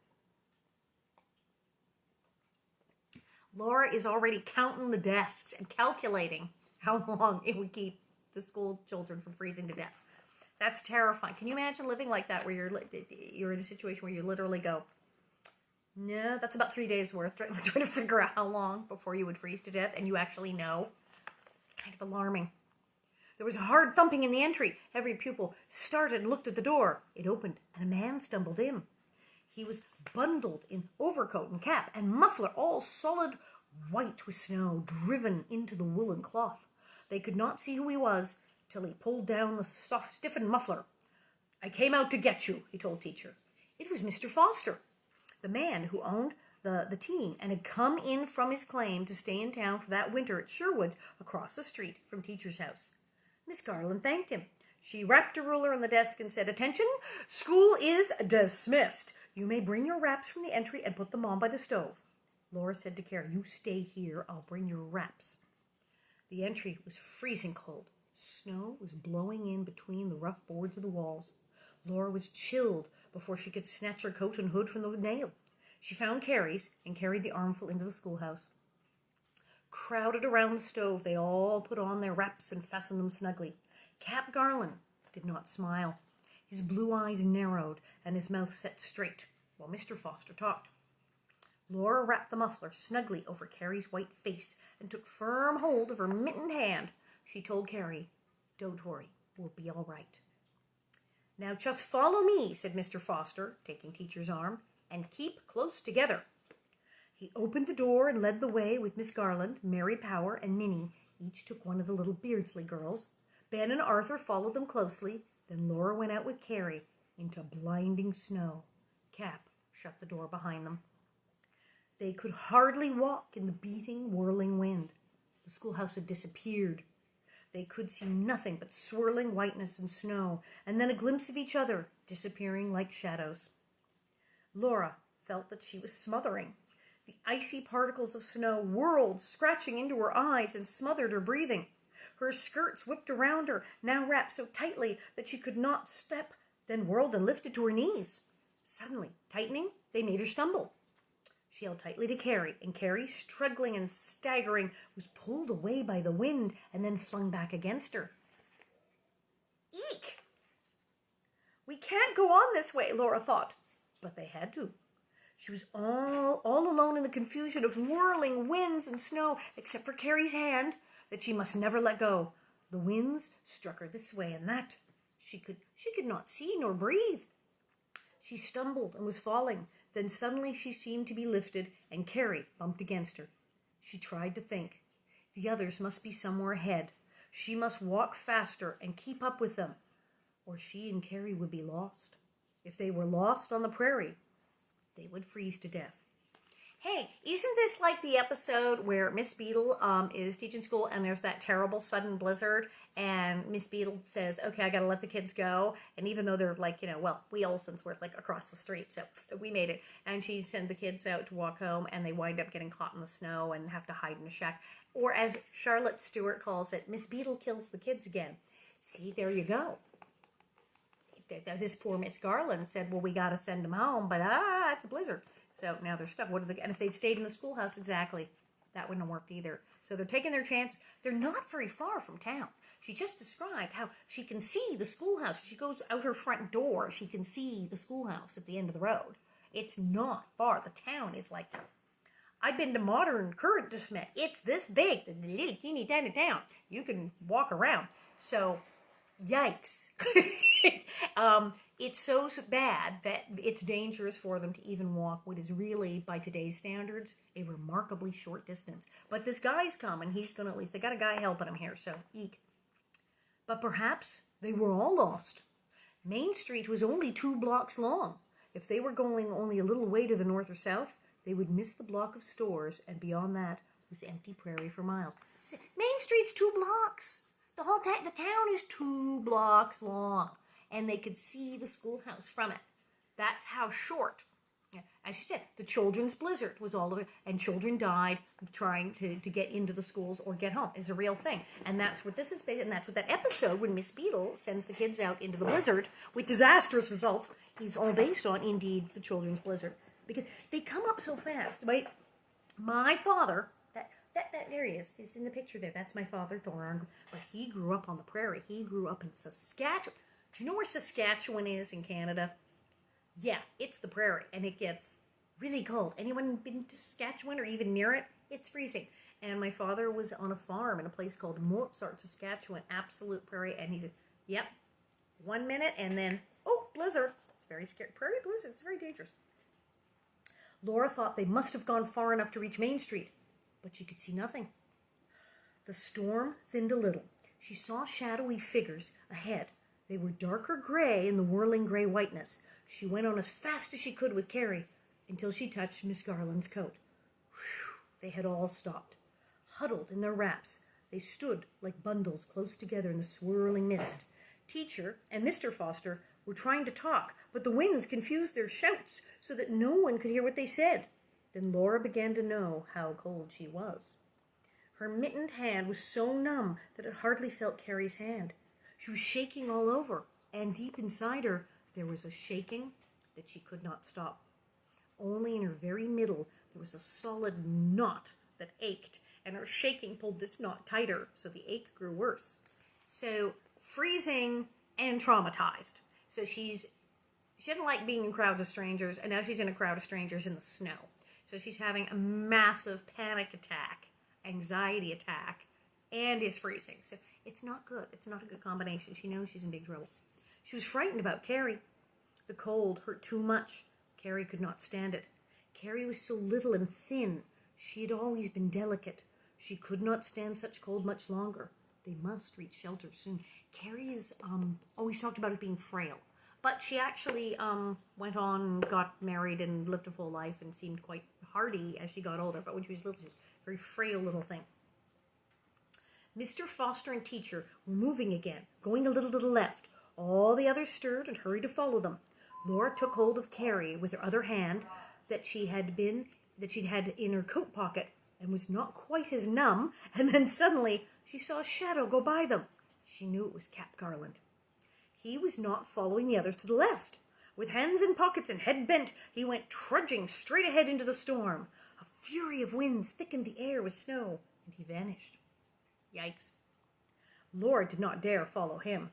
Laura is already counting the desks and calculating how long it would keep the school children from freezing to death. That's terrifying. Can you imagine living like that, where you're in a situation where you literally go, no, that's about 3 days worth, trying to figure out how long before you would freeze to death, and you actually know. It's kind of alarming. There was a hard thumping in the entry. Every pupil started and looked at the door. It opened, and a man stumbled in. He was bundled in overcoat and cap and muffler, all solid white with snow, driven into the woolen cloth. They could not see who he was till he pulled down the stiffened muffler. I came out to get you, he told teacher. It was Mr. Foster, the man who owned the team and had come in from his claim to stay in town for that winter at Sherwood's across the street from teacher's house. Miss Garland thanked him. She rapped a ruler on the desk and said, Attention, school is dismissed. You may bring your wraps from the entry and put them on by the stove. Laura said to Carrie, You stay here, I'll bring your wraps. The entry was freezing cold. Snow was blowing in between the rough boards of the walls. Laura was chilled before she could snatch her coat and hood from the nail. She found Carrie's and carried the armful into the schoolhouse. Crowded around the stove, they all put on their wraps and fastened them snugly. Cap Garland did not smile. His blue eyes narrowed and his mouth set straight while Mr. Foster talked. Laura wrapped the muffler snugly over Carrie's white face and took firm hold of her mittened hand. She told Carrie, Don't worry, we'll be all right. Now just follow me, said Mr. Foster, taking teacher's arm, and keep close together. He opened the door and led the way with Miss Garland, Mary Power, and Minnie. Each took one of the little Beardsley girls. Ben and Arthur followed them closely. Then Laura went out with Carrie into blinding snow. Cap shut the door behind them. They could hardly walk in the beating, whirling wind. The schoolhouse had disappeared. They could see nothing but swirling whiteness and snow, and then a glimpse of each other, disappearing like shadows. Laura felt that she was smothering. The icy particles of snow whirled, scratching into her eyes and smothered her breathing. Her skirts whipped around her, now wrapped so tightly that she could not step, then whirled and lifted to her knees. Suddenly, tightening, they made her stumble. She held tightly to Carrie, and Carrie, struggling and staggering, was pulled away by the wind and then flung back against her. Eek! We can't go on this way, Laura thought, but they had to. She was all alone in the confusion of whirling winds and snow, except for Carrie's hand that she must never let go. The winds struck her this way and that. She could not see nor breathe. She stumbled and was falling. Then suddenly she seemed to be lifted, and Carrie bumped against her. She tried to think. The others must be somewhere ahead. She must walk faster and keep up with them, or she and Carrie would be lost. If they were lost on the prairie, they would freeze to death. Hey, isn't this like the episode where Miss Beadle is teaching school and there's that terrible sudden blizzard and Miss Beadle says, okay, I got to let the kids go. And even though they're like, we Olesons were like across the street, so we made it. And she sent the kids out to walk home and they wind up getting caught in the snow and have to hide in a shack. Or as Charlotte Stewart calls it, Miss Beadle kills the kids again. See, there you go. This poor Miss Garland said, well, we got to send them home, but it's a blizzard. So now they're stuck. And if they'd stayed in the schoolhouse, exactly, that wouldn't have worked either. So they're taking their chance. They're not very far from town. She just described how she can see the schoolhouse. She goes out her front door. She can see the schoolhouse at the end of the road. It's not far. The town is like, I've been to modern current de Smet. It's this big, the little teeny tiny town. You can walk around. So, yikes. It's so bad that it's dangerous for them to even walk what is really, by today's standards, a remarkably short distance. But this guy's coming. He's going to at least, they got a guy helping him here, so eek. But perhaps they were all lost. Main Street was only 2 blocks long. If they were going only a little way to the north or south, they would miss the block of stores, and beyond that was empty prairie for miles. Main Street's 2 blocks. The town is 2 blocks long. And they could see the schoolhouse from it. That's how short. As she said, the children's blizzard was all of it, and children died trying to get into the schools or get home. Is a real thing. And that's what this is based, and that's what that episode when Miss Beadle sends the kids out into the blizzard with disastrous results is all based on, indeed, the children's blizzard. Because they come up so fast. Right? My father, there he is. He's in the picture there. That's my father, Thor Arngrim. But he grew up on the prairie. He grew up in Saskatchewan. Do you know where Saskatchewan is in Canada? Yeah, it's the prairie, and it gets really cold. Anyone been to Saskatchewan or even near it? It's freezing. And my father was on a farm in a place called Mozart, Saskatchewan, absolute prairie, and he said, yep, 1 minute, and then, oh, blizzard. It's very scary. Prairie blizzard, it's very dangerous. Laura thought they must have gone far enough to reach Main Street, but she could see nothing. The storm thinned a little. She saw shadowy figures ahead. They were darker gray in the whirling gray whiteness. She went on as fast as she could with Carrie until she touched Miss Garland's coat. Whew, they had all stopped. Huddled in their wraps, they stood like bundles close together in the swirling mist. Teacher and Mr. Foster were trying to talk, but the winds confused their shouts so that no one could hear what they said. Then Laura began to know how cold she was. Her mittened hand was so numb that it hardly felt Carrie's hand. She was shaking all over, and deep inside her there was a shaking that she could not stop. Only in her very middle there was a solid knot that ached, and her shaking pulled this knot tighter, so the ache grew worse. So, freezing and traumatized. So she didn't like being in crowds of strangers, and now she's in a crowd of strangers in the snow. So she's having a massive panic attack, anxiety attack, and is freezing. So it's not good. It's not a good combination. She knows she's in big trouble. She was frightened about Carrie. The cold hurt too much. Carrie could not stand it. Carrie was so little and thin. She had always been delicate. She could not stand such cold much longer. They must reach shelter soon. Carrie is always talked about it being frail. But she actually went on and got married and lived a full life and seemed quite hardy as she got older. But when she was little, she was a very frail little thing. Mr. Foster and Teacher were moving again, going a little to the left. All the others stirred and hurried to follow them. Laura took hold of Carrie with her other hand that she'd had in her coat pocket and was not quite as numb, and then suddenly she saw a shadow go by them. She knew it was Cap Garland. He was not following the others to the left. With hands in pockets and head bent, he went trudging straight ahead into the storm. A fury of winds thickened the air with snow, and he vanished. Yikes. Laura did not dare follow him.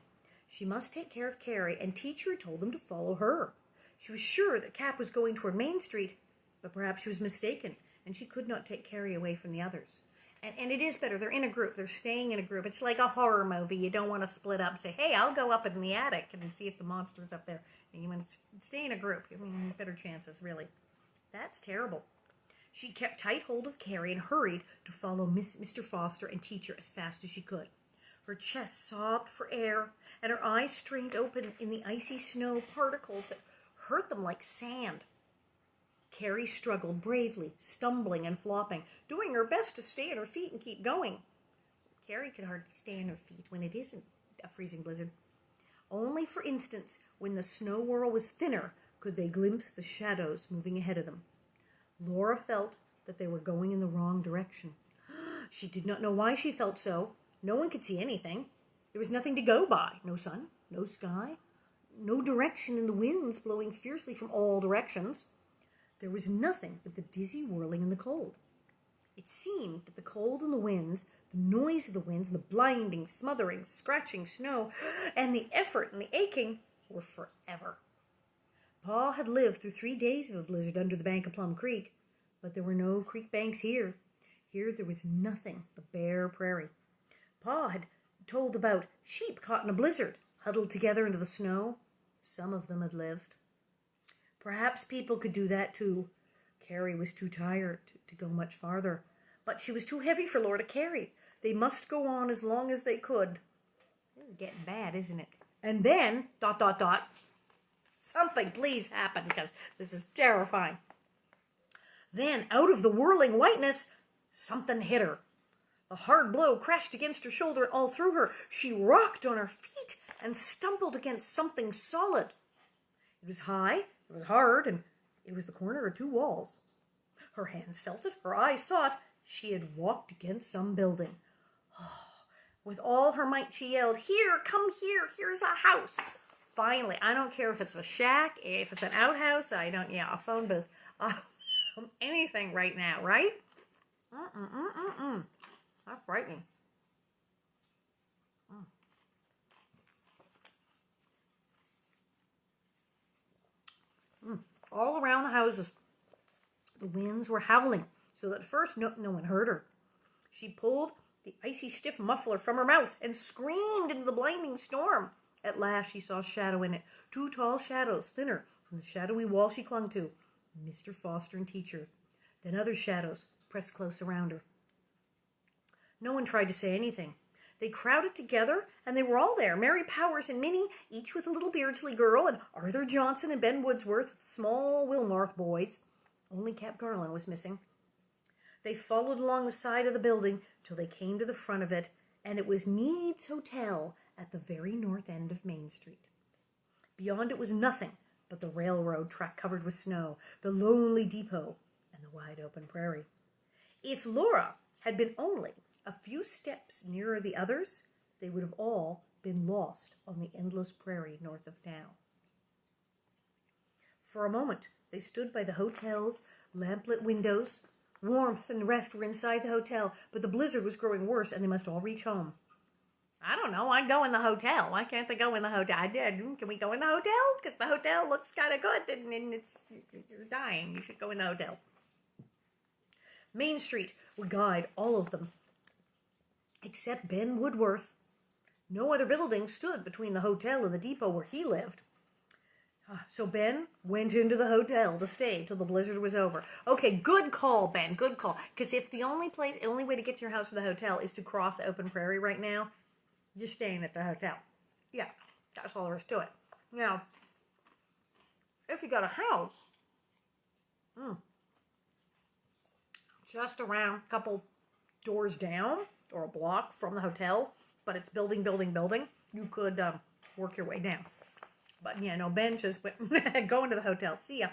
She must take care of Carrie, and Teacher told them to follow her. She was sure that Cap was going toward Main Street, but perhaps she was mistaken, and she could not take Carrie away from the others. And it is better. They're in a group. They're staying in a group. It's like a horror movie. You don't want to split up and say, hey, I'll go up in the attic and see if the monster's up there. And you want to stay in a group. I mean, better chances, really. That's terrible. She kept tight hold of Carrie and hurried to follow Mr. Foster and Teacher as fast as she could. Her chest sobbed for air, and her eyes strained open in the icy snow particles that hurt them like sand. Carrie struggled bravely, stumbling and flopping, doing her best to stay on her feet and keep going. Carrie could hardly stay on her feet when it isn't a freezing blizzard. Only for instants, when the snow whirl was thinner, could they glimpse the shadows moving ahead of them. Laura felt that they were going in the wrong direction. She did not know why she felt so. No one could see anything. There was nothing to go by. No sun, no sky, no direction in the winds blowing fiercely from all directions. There was nothing but the dizzy whirling and the cold. It seemed that the cold and the winds, the noise of the winds, and the blinding, smothering, scratching snow, and the effort and the aching were forever. Pa had lived through 3 days of a blizzard under the bank of Plum Creek, but there were no creek banks here. Here there was nothing but bare prairie. Pa had told about sheep caught in a blizzard, huddled together into the snow. Some of them had lived. Perhaps people could do that too. Carrie was too tired to go much farther, but she was too heavy for Laura to carry. They must go on as long as they could. This is getting bad, isn't it? And then, ... Something please happen, because this is terrifying. Then, out of the whirling whiteness, something hit her. A hard blow crashed against her shoulder and all through her. She rocked on her feet and stumbled against something solid. It was high, it was hard, and it was the corner of 2 walls. Her hands felt it, her eyes saw it. She had walked against some building. With all her might she yelled, "Here, come here, here's a house." Finally, I don't care if it's a shack, if it's an outhouse, a phone booth. Anything right now, right? That's frightening. all around the houses. The winds were howling, so that at first no one heard her. She pulled the icy stiff muffler from her mouth and screamed into the blinding storm. At last she saw a shadow in it, 2 tall shadows, thinner from the shadowy wall she clung to, Mr. Foster and Teacher. Then other shadows pressed close around her. No one tried to say anything. They crowded together, and they were all there, Mary Powers and Minnie, each with a little Beardsley girl, and Arthur Johnson and Ben Woodsworth with small Wilmarth boys. Only Cap Garland was missing. They followed along the side of the building till they came to the front of it, and it was Mead's Hotel at the very north end of Main Street. Beyond it was nothing but the railroad track covered with snow, the lonely depot, and the wide open prairie. If Laura had been only a few steps nearer the others, they would have all been lost on the endless prairie north of town. For a moment, they stood by the hotel's lamplit windows. Warmth and rest were inside the hotel, but the blizzard was growing worse, and they must all reach home. I don't know. I'd go in the hotel. Why can't they go in the hotel? I did. Can we go in the hotel? Because the hotel looks kind of good, and you're dying. You should go in the hotel. Main Street would guide all of them, except Ben Woodworth. No other building stood between the hotel and the depot where he lived. So Ben went into the hotel to stay till the blizzard was over. Okay, good call, Ben. Good call. Because if the only way to get to your house from the hotel is to cross open prairie right now, you're staying at the hotel. Yeah, that's all there is to it. Now, if you got a house, just around a couple doors down or a block from the hotel, but it's building, you could work your way down. But yeah, no, Ben just went going to the hotel. See ya.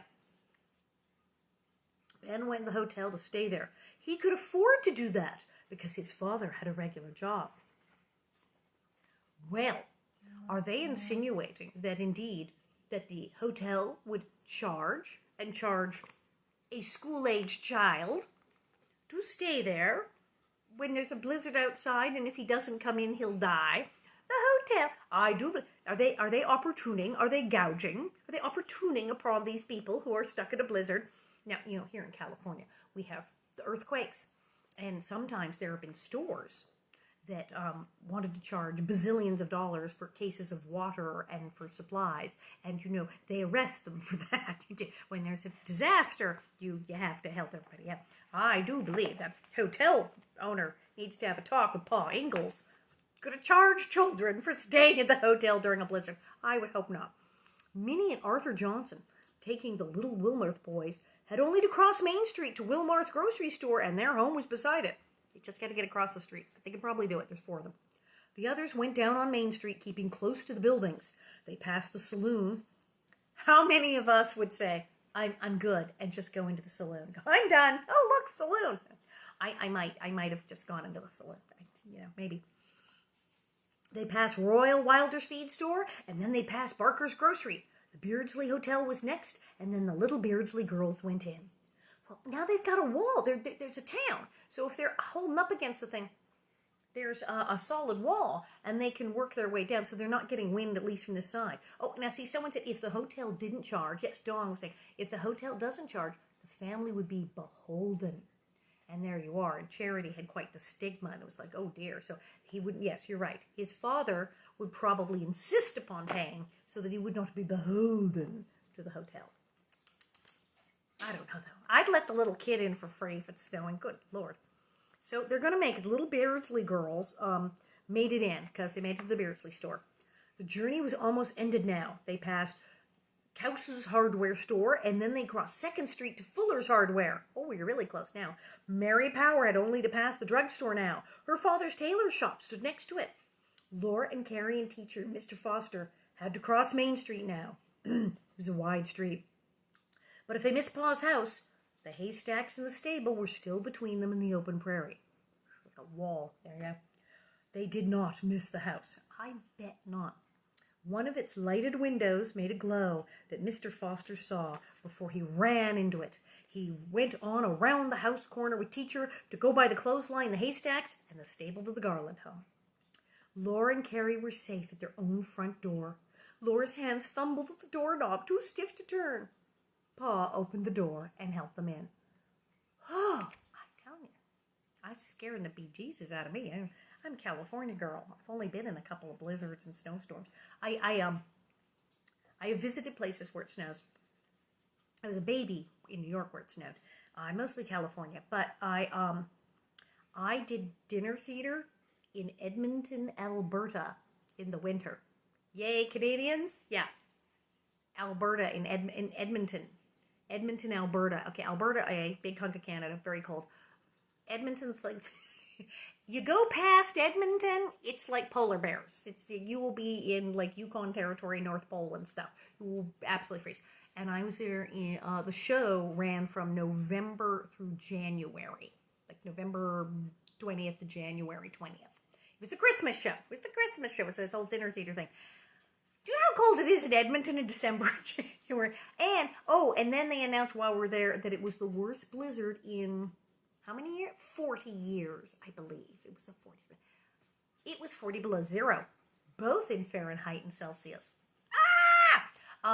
Ben went to the hotel to stay there. He could afford to do that because his father had a regular job. Well, are they insinuating that indeed that the hotel would charge a school-aged child to stay there when there's a blizzard outside, and if he doesn't come in, he'll die? The hotel, I do. Are they opportuning? Are they gouging? Are they opportuning upon these people who are stuck in a blizzard? Now, here in California, we have the earthquakes, and sometimes there have been stores that wanted to charge bazillions of dollars for cases of water and for supplies, and they arrest them for that. When there's a disaster, you have to help everybody out. I do believe that hotel owner needs to have a talk with Paul Ingalls. Going to charge children for staying at the hotel during a blizzard? I would hope not. Minnie and Arthur Johnson, taking the little Wilmarth boys, had only to cross Main Street to Wilmarth's grocery store, and their home was beside it. They just got to get across the street. They could probably do it. There's 4 of them. The others went down on Main Street, keeping close to the buildings. They passed the saloon. How many of us would say, I'm good, and just go into the saloon? I'm done. Oh, look, saloon. I might have just gone into the saloon. Maybe. They passed Royal Wilder's feed store, and then they passed Barker's grocery. The Beardsley Hotel was next, and then the little Beardsley girls went in. Well, now they've got a wall. There's a town. So if they're holding up against the thing, there's a solid wall, and they can work their way down, so they're not getting wind, at least from this side. Oh, now see, someone said if the hotel didn't charge, yes, Dawn was saying, if the hotel doesn't charge, the family would be beholden. And there you are. And Charity had quite the stigma, and it was like, oh dear. So he wouldn't, yes, you're right. His father would probably insist upon paying so that he would not be beholden to the hotel. I don't know, though. I'd let the little kid in for free if it's snowing. Good Lord. So they're going to make it. The little Beardsley girls made it in because they made it to the Beardsley store. The journey was almost ended now. They passed Kouse's hardware store, and then they crossed 2nd Street to Fuller's Hardware. Oh, you're really close now. Mary Power had only to pass the drugstore now. Her father's tailor shop stood next to it. Laura and Carrie and Teacher, Mr. Foster, had to cross Main Street now. It was a wide street. But if they missed Pa's house, the haystacks and the stable were still between them and the open prairie. Like a wall. There you go. They did not miss the house. I bet not. One of its lighted windows made a glow that Mr. Foster saw before he ran into it. He went on around the house corner with Teacher to go by the clothesline, the haystacks, and the stable to the Garland home. Laura and Carrie were safe at their own front door. Laura's hands fumbled at the doorknob, too stiff to turn. Pa opened the door and helped them in. Oh, I'm telling you, I was scaring the bejesus out of me. I'm a California girl. I've only been in a couple of blizzards and snowstorms. I have visited places where it snows. I was a baby in New York where it snowed. Mostly California, but I did dinner theater in Edmonton, Alberta in the winter. Yay, Canadians! Yeah. Alberta in Edmonton. Edmonton, Alberta. Okay, Alberta, a big hunk of Canada, very cold. Edmonton's like, you go past Edmonton, it's like polar bears. You will be in like Yukon territory, North Pole and stuff. You will absolutely freeze. And I was there in, the show ran from November through January. Like November 20th to January 20th. It was the Christmas show. It was this old dinner theater thing. Do you know how cold it is in Edmonton in December and January? And then they announced while we're there that it was the worst blizzard in how many years? 40 years, I believe. It was 40 below zero, both in Fahrenheit and Celsius.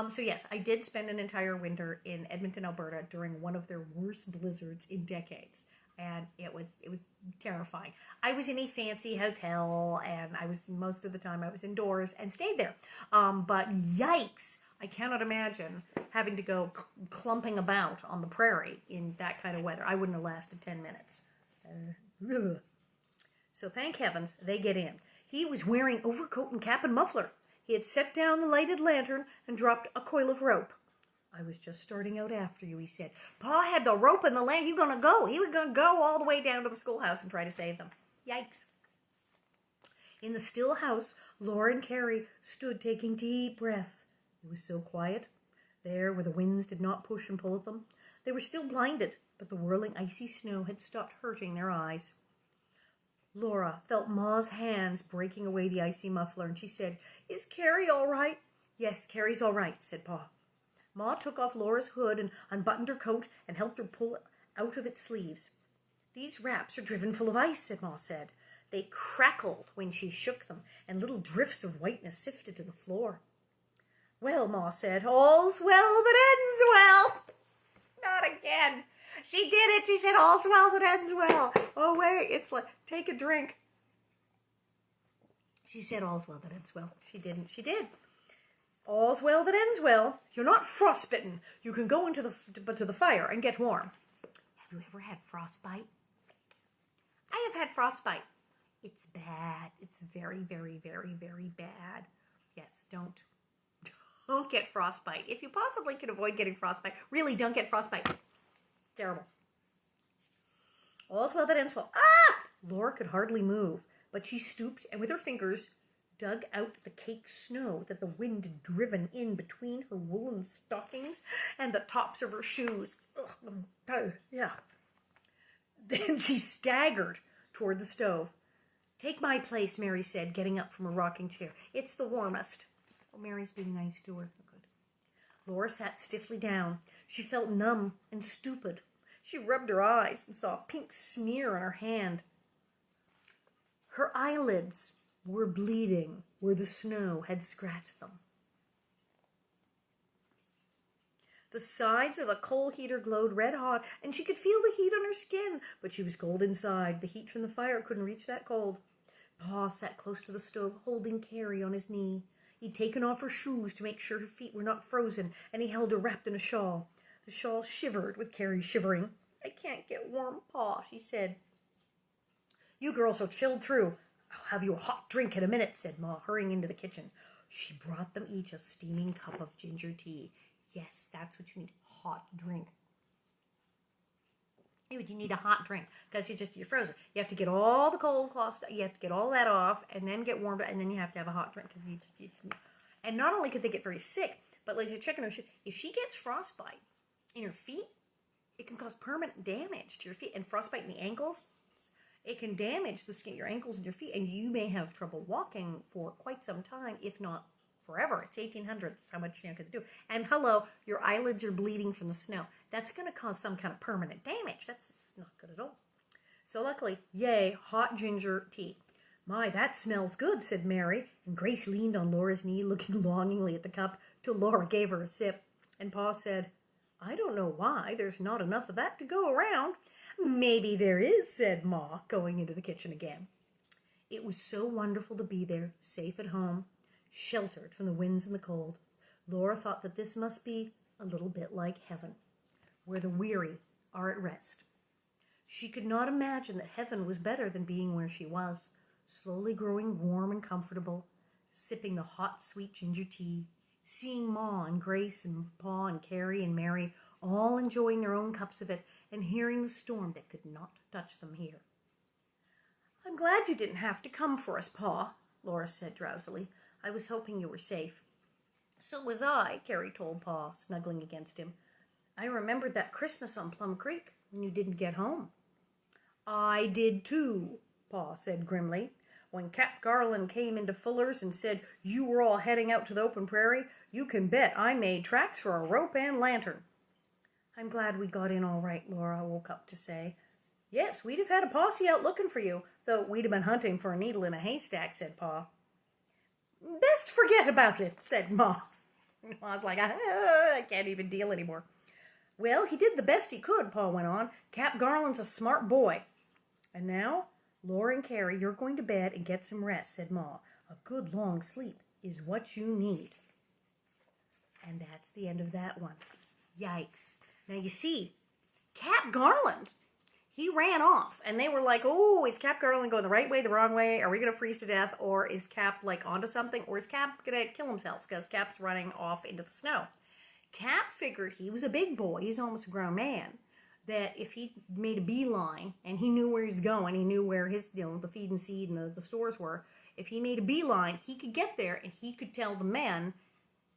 So yes, I did spend an entire winter in Edmonton, Alberta during one of their worst blizzards in decades. And it was terrifying. I was in a fancy hotel, and most of the time I was indoors and stayed there. But yikes, I cannot imagine having to go clumping about on the prairie in that kind of weather. I wouldn't have lasted 10 minutes. So thank heavens they get in. He was wearing overcoat and cap and muffler. He had set down the lighted lantern and dropped a coil of rope. I was just starting out after you, he said. Pa had the rope and the lantern. He was going to go. He was going to go all the way down to the schoolhouse and try to save them. Yikes. In the still house, Laura and Carrie stood taking deep breaths. It was so quiet. There, where the winds did not push and pull at them. They were still blinded, but the whirling icy snow had stopped hurting their eyes. Laura felt Ma's hands breaking away the icy muffler, and she said, "Is Carrie all right?" "Yes, Carrie's all right," said Pa. Ma took off Laura's hood and unbuttoned her coat and helped her pull it out of its sleeves. "These wraps are driven full of ice," said Ma said. They crackled when she shook them, and little drifts of whiteness sifted to the floor. "Well," Ma said, "all's well that ends well." Not again. She did it. She said, "All's well that ends well." Oh, wait. It's like, take a drink. She said, "All's well that ends well." She didn't. She did. "All's well that ends well. You're not frostbitten. You can go into to the fire and get warm." Have you ever had frostbite? I have had frostbite. It's bad. It's very, very, very, very bad. Yes, don't get frostbite. If you possibly can avoid getting frostbite, really don't get frostbite. It's terrible. All's well that ends well. Laura could hardly move, but she stooped and with her fingers dug out the caked snow that the wind had driven in between her woolen stockings and the tops of her shoes. Yeah. Then she staggered toward the stove. "Take my place," Mary said, getting up from a rocking chair. "It's the warmest." Oh, Mary's being nice to her. Good. Laura sat stiffly down. She felt numb and stupid. She rubbed her eyes and saw a pink smear on her hand. Her eyelids were bleeding where the snow had scratched them. The sides of the coal heater glowed red hot, and she could feel the heat on her skin, but she was cold inside. The heat from the fire couldn't reach that cold. Pa sat close to the stove, holding Carrie on his knee. He'd taken off her shoes to make sure her feet were not frozen, and he held her wrapped in a shawl. The shawl shivered with Carrie shivering. "I can't get warm, Pa," she said. "You girls are chilled through. I'll have you a hot drink in a minute," said Ma, hurrying into the kitchen. She brought them each a steaming cup of ginger tea. Yes, that's what you need, a hot drink. You need a hot drink because you're frozen. You have to get all the cold cloth, you have to get all that off and then get warmed up, and then you have to have a hot drink. And not only could they get very sick, but like you're checking her, if she gets frostbite in her feet, it can cause permanent damage to your feet. And frostbite in the ankles, it can damage the skin, your ankles and your feet, and you may have trouble walking for quite some time, if not forever. It's 1800s, how much you could do. And hello, your eyelids are bleeding from the snow. That's going to cause some kind of permanent damage. That's not good at all. So luckily, yay, hot ginger tea. "My, that smells good," said Mary, and Grace leaned on Laura's knee, looking longingly at the cup till Laura gave her a sip. And Pa said, I don't know why. There's not enough of that to go around. Maybe there is, said Ma, going into the kitchen again. It was so wonderful to be there, safe at home, sheltered from the winds and the cold. Laura thought that this must be a little bit like heaven, where the weary are at rest. She could not imagine that heaven was better than being where she was, slowly growing warm and comfortable, sipping the hot, sweet ginger tea, seeing Ma and Grace and Pa and Carrie and Mary all enjoying their own cups of it, and hearing the storm that could not touch them here. I'm glad you didn't have to come for us, Pa, Laura said drowsily. I was hoping you were safe. So was I, Carrie told Pa, snuggling against him. I remembered that Christmas on Plum Creek when you didn't get home. I did too, Pa said grimly. When Cap Garland came into Fuller's and said you were all heading out to the open prairie, you can bet I made tracks for a rope and lantern. I'm glad we got in all right, Laura woke up to say. Yes, we'd have had a posse out looking for you, though we'd have been hunting for a needle in a haystack, said Pa. Best forget about it, said Ma. I was like, I can't even deal anymore. Well, he did the best he could, Pa went on. Cap Garland's a smart boy. And now, Laura and Carrie, you're going to bed and get some rest, said Ma. A good long sleep is what you need. And that's the end of that one. Yikes. Now, you see, Cap Garland, he ran off, and they were like, oh, is Cap Garland going the right way, the wrong way? Are we going to freeze to death? Or is Cap, like, onto something? Or is Cap going to kill himself because Cap's running off into the snow? Cap figured he was a big boy, he's almost a grown man, that if he made a beeline, and he knew where he was going, he knew where his, the feed and seed and the stores were, if he made a beeline, he could get there, and he could tell the men,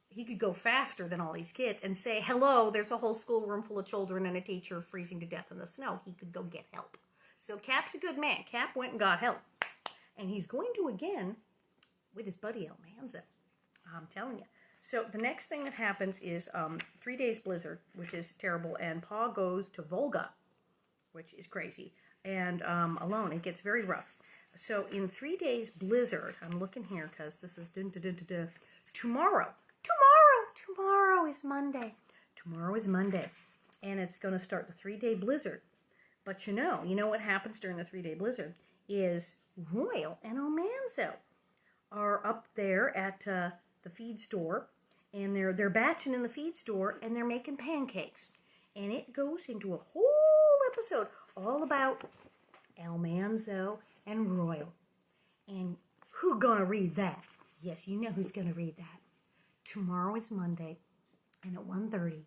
he could go faster than all these kids and say, hello, there's a whole schoolroom full of children and a teacher freezing to death in the snow. He could go get help. So Cap's a good man. Cap went and got help. And he's going to again with his buddy Almanza. I'm telling you. So the next thing that happens is 3 days blizzard, which is terrible, and Pa goes to Volga, which is crazy, and alone. It gets very rough. So in 3 days blizzard, I'm looking here because this is tomorrow. Tomorrow is Monday. Tomorrow is Monday, and it's going to start the 3-day blizzard. But you know what happens during the 3-day blizzard is Royal and Almanzo are up there at the feed store, and they're batching in the feed store, and they're making pancakes. And it goes into a whole episode all about Almanzo and Royal. And who's gonna read that? Yes, you know who's gonna read that. Tomorrow is Monday, and at 1:30,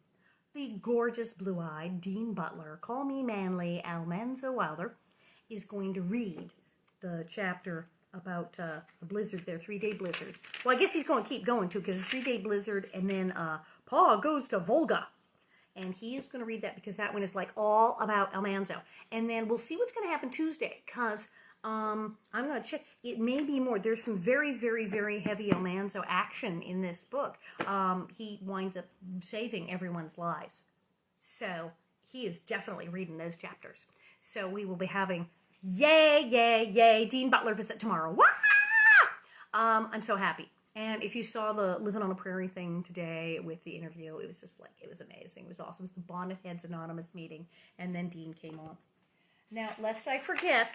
the gorgeous blue-eyed Dean Butler, call me manly, Almanzo Wilder, is going to read the chapter about the blizzard, their 3-day blizzard. Well, I guess he's going to keep going, too, because it's a 3-day blizzard, and then Pa goes to Volga. And he is going to read that because that one is, like, all about Almanzo. And then we'll see what's going to happen Tuesday, because I'm going to check. It may be more. There's some very, very, very heavy Almanzo action in this book. He winds up saving everyone's lives. So he is definitely reading those chapters. So we will be having... Yay, yay, yay, Dean Butler visit tomorrow. Wah! I'm so happy. And if you saw the Living on a Prairie thing today with the interview, it was just like, it was amazing. It was awesome. It was the Bonnet Heads Anonymous meeting, and then Dean came on. Now, lest I forget,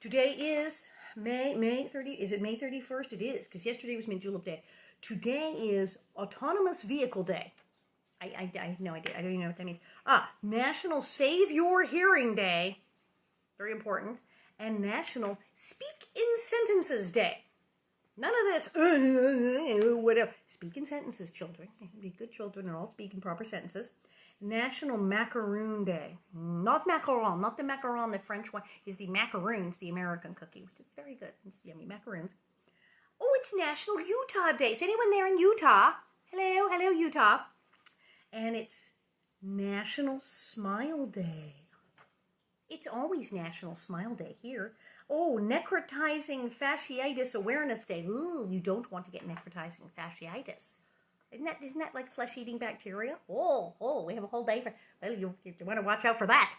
today is May 30. Is it May 31st? It is, because yesterday was Mint Julep Day. Today is Autonomous Vehicle Day. I have no idea. I don't even know what that means. National Save Your Hearing Day. Very important. And National Speak in Sentences Day. None of this, whatever. Speak in sentences, children. Be good children and all speak in proper sentences. National Macaroon Day. Not macaron, not the macaron, the French one. Is the macaroons, the American cookie, which is very good. It's yummy macaroons. Oh, it's National Utah Day. Is anyone there in Utah? Hello, Utah. And it's National Smile Day. It's always National Smile Day here. Oh, Necrotizing Fasciitis Awareness Day. Ooh, you don't want to get necrotizing fasciitis. Isn't that like flesh-eating bacteria? Oh, we have a whole day for... Well, you want to watch out for that.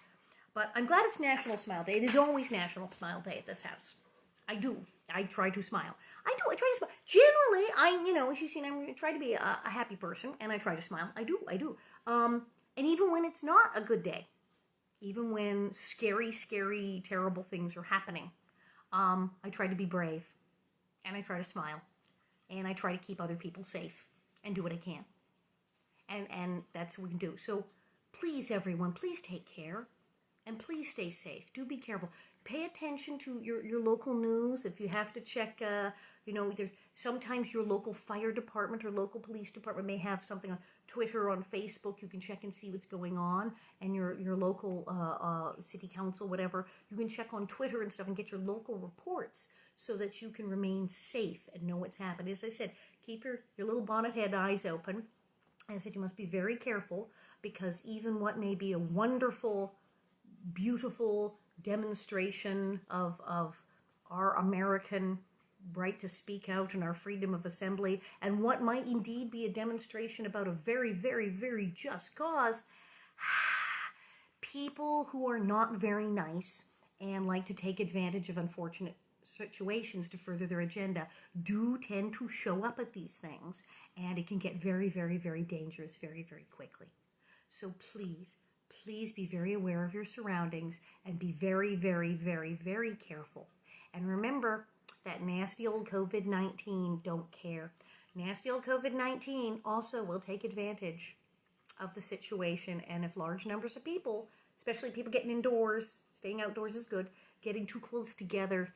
But I'm glad it's National Smile Day. It is always National Smile Day at this house. I do. I try to smile. I try to smile. Generally, as you've seen, I try to be a happy person, and I try to smile. I do. And even when it's not a good day, even when scary, scary, terrible things are happening, I try to be brave, and I try to smile, and I try to keep other people safe and do what I can. And that's what we can do. So please, everyone, please take care, and please stay safe. Do be careful. Pay attention to your local news. If you have to check, there's sometimes your local fire department or local police department may have something on Twitter or on Facebook. You can check and see what's going on. And your local city council, whatever, you can check on Twitter and stuff and get your local reports so that you can remain safe and know what's happening. As I said, keep your little bonnet head eyes open. I said you must be very careful, because even what may be a wonderful, beautiful demonstration of our American right to speak out and our freedom of assembly, and what might indeed be a demonstration about a very, very, very just cause, people who are not very nice and like to take advantage of unfortunate situations to further their agenda do tend to show up at these things, and it can get very, very, very dangerous very, very quickly. So please, please be very aware of your surroundings and be very, very, very, very careful. And remember that nasty old COVID-19 don't care. Nasty old COVID-19 also will take advantage of the situation, and if large numbers of people, especially people getting indoors, staying outdoors is good, getting too close together,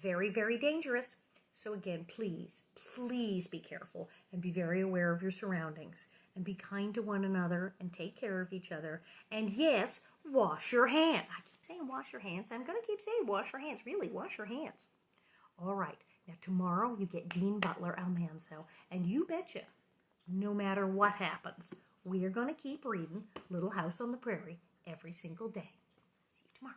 very, very dangerous. So again, please, please be careful and be very aware of your surroundings, and be kind to one another and take care of each other. And yes, wash your hands. I keep saying wash your hands. I'm going to keep saying wash your hands. Really, wash your hands. All right. Now tomorrow you get Dean Butler Almanzo, and you betcha, no matter what happens, we are going to keep reading Little House on the Prairie every single day. See you tomorrow.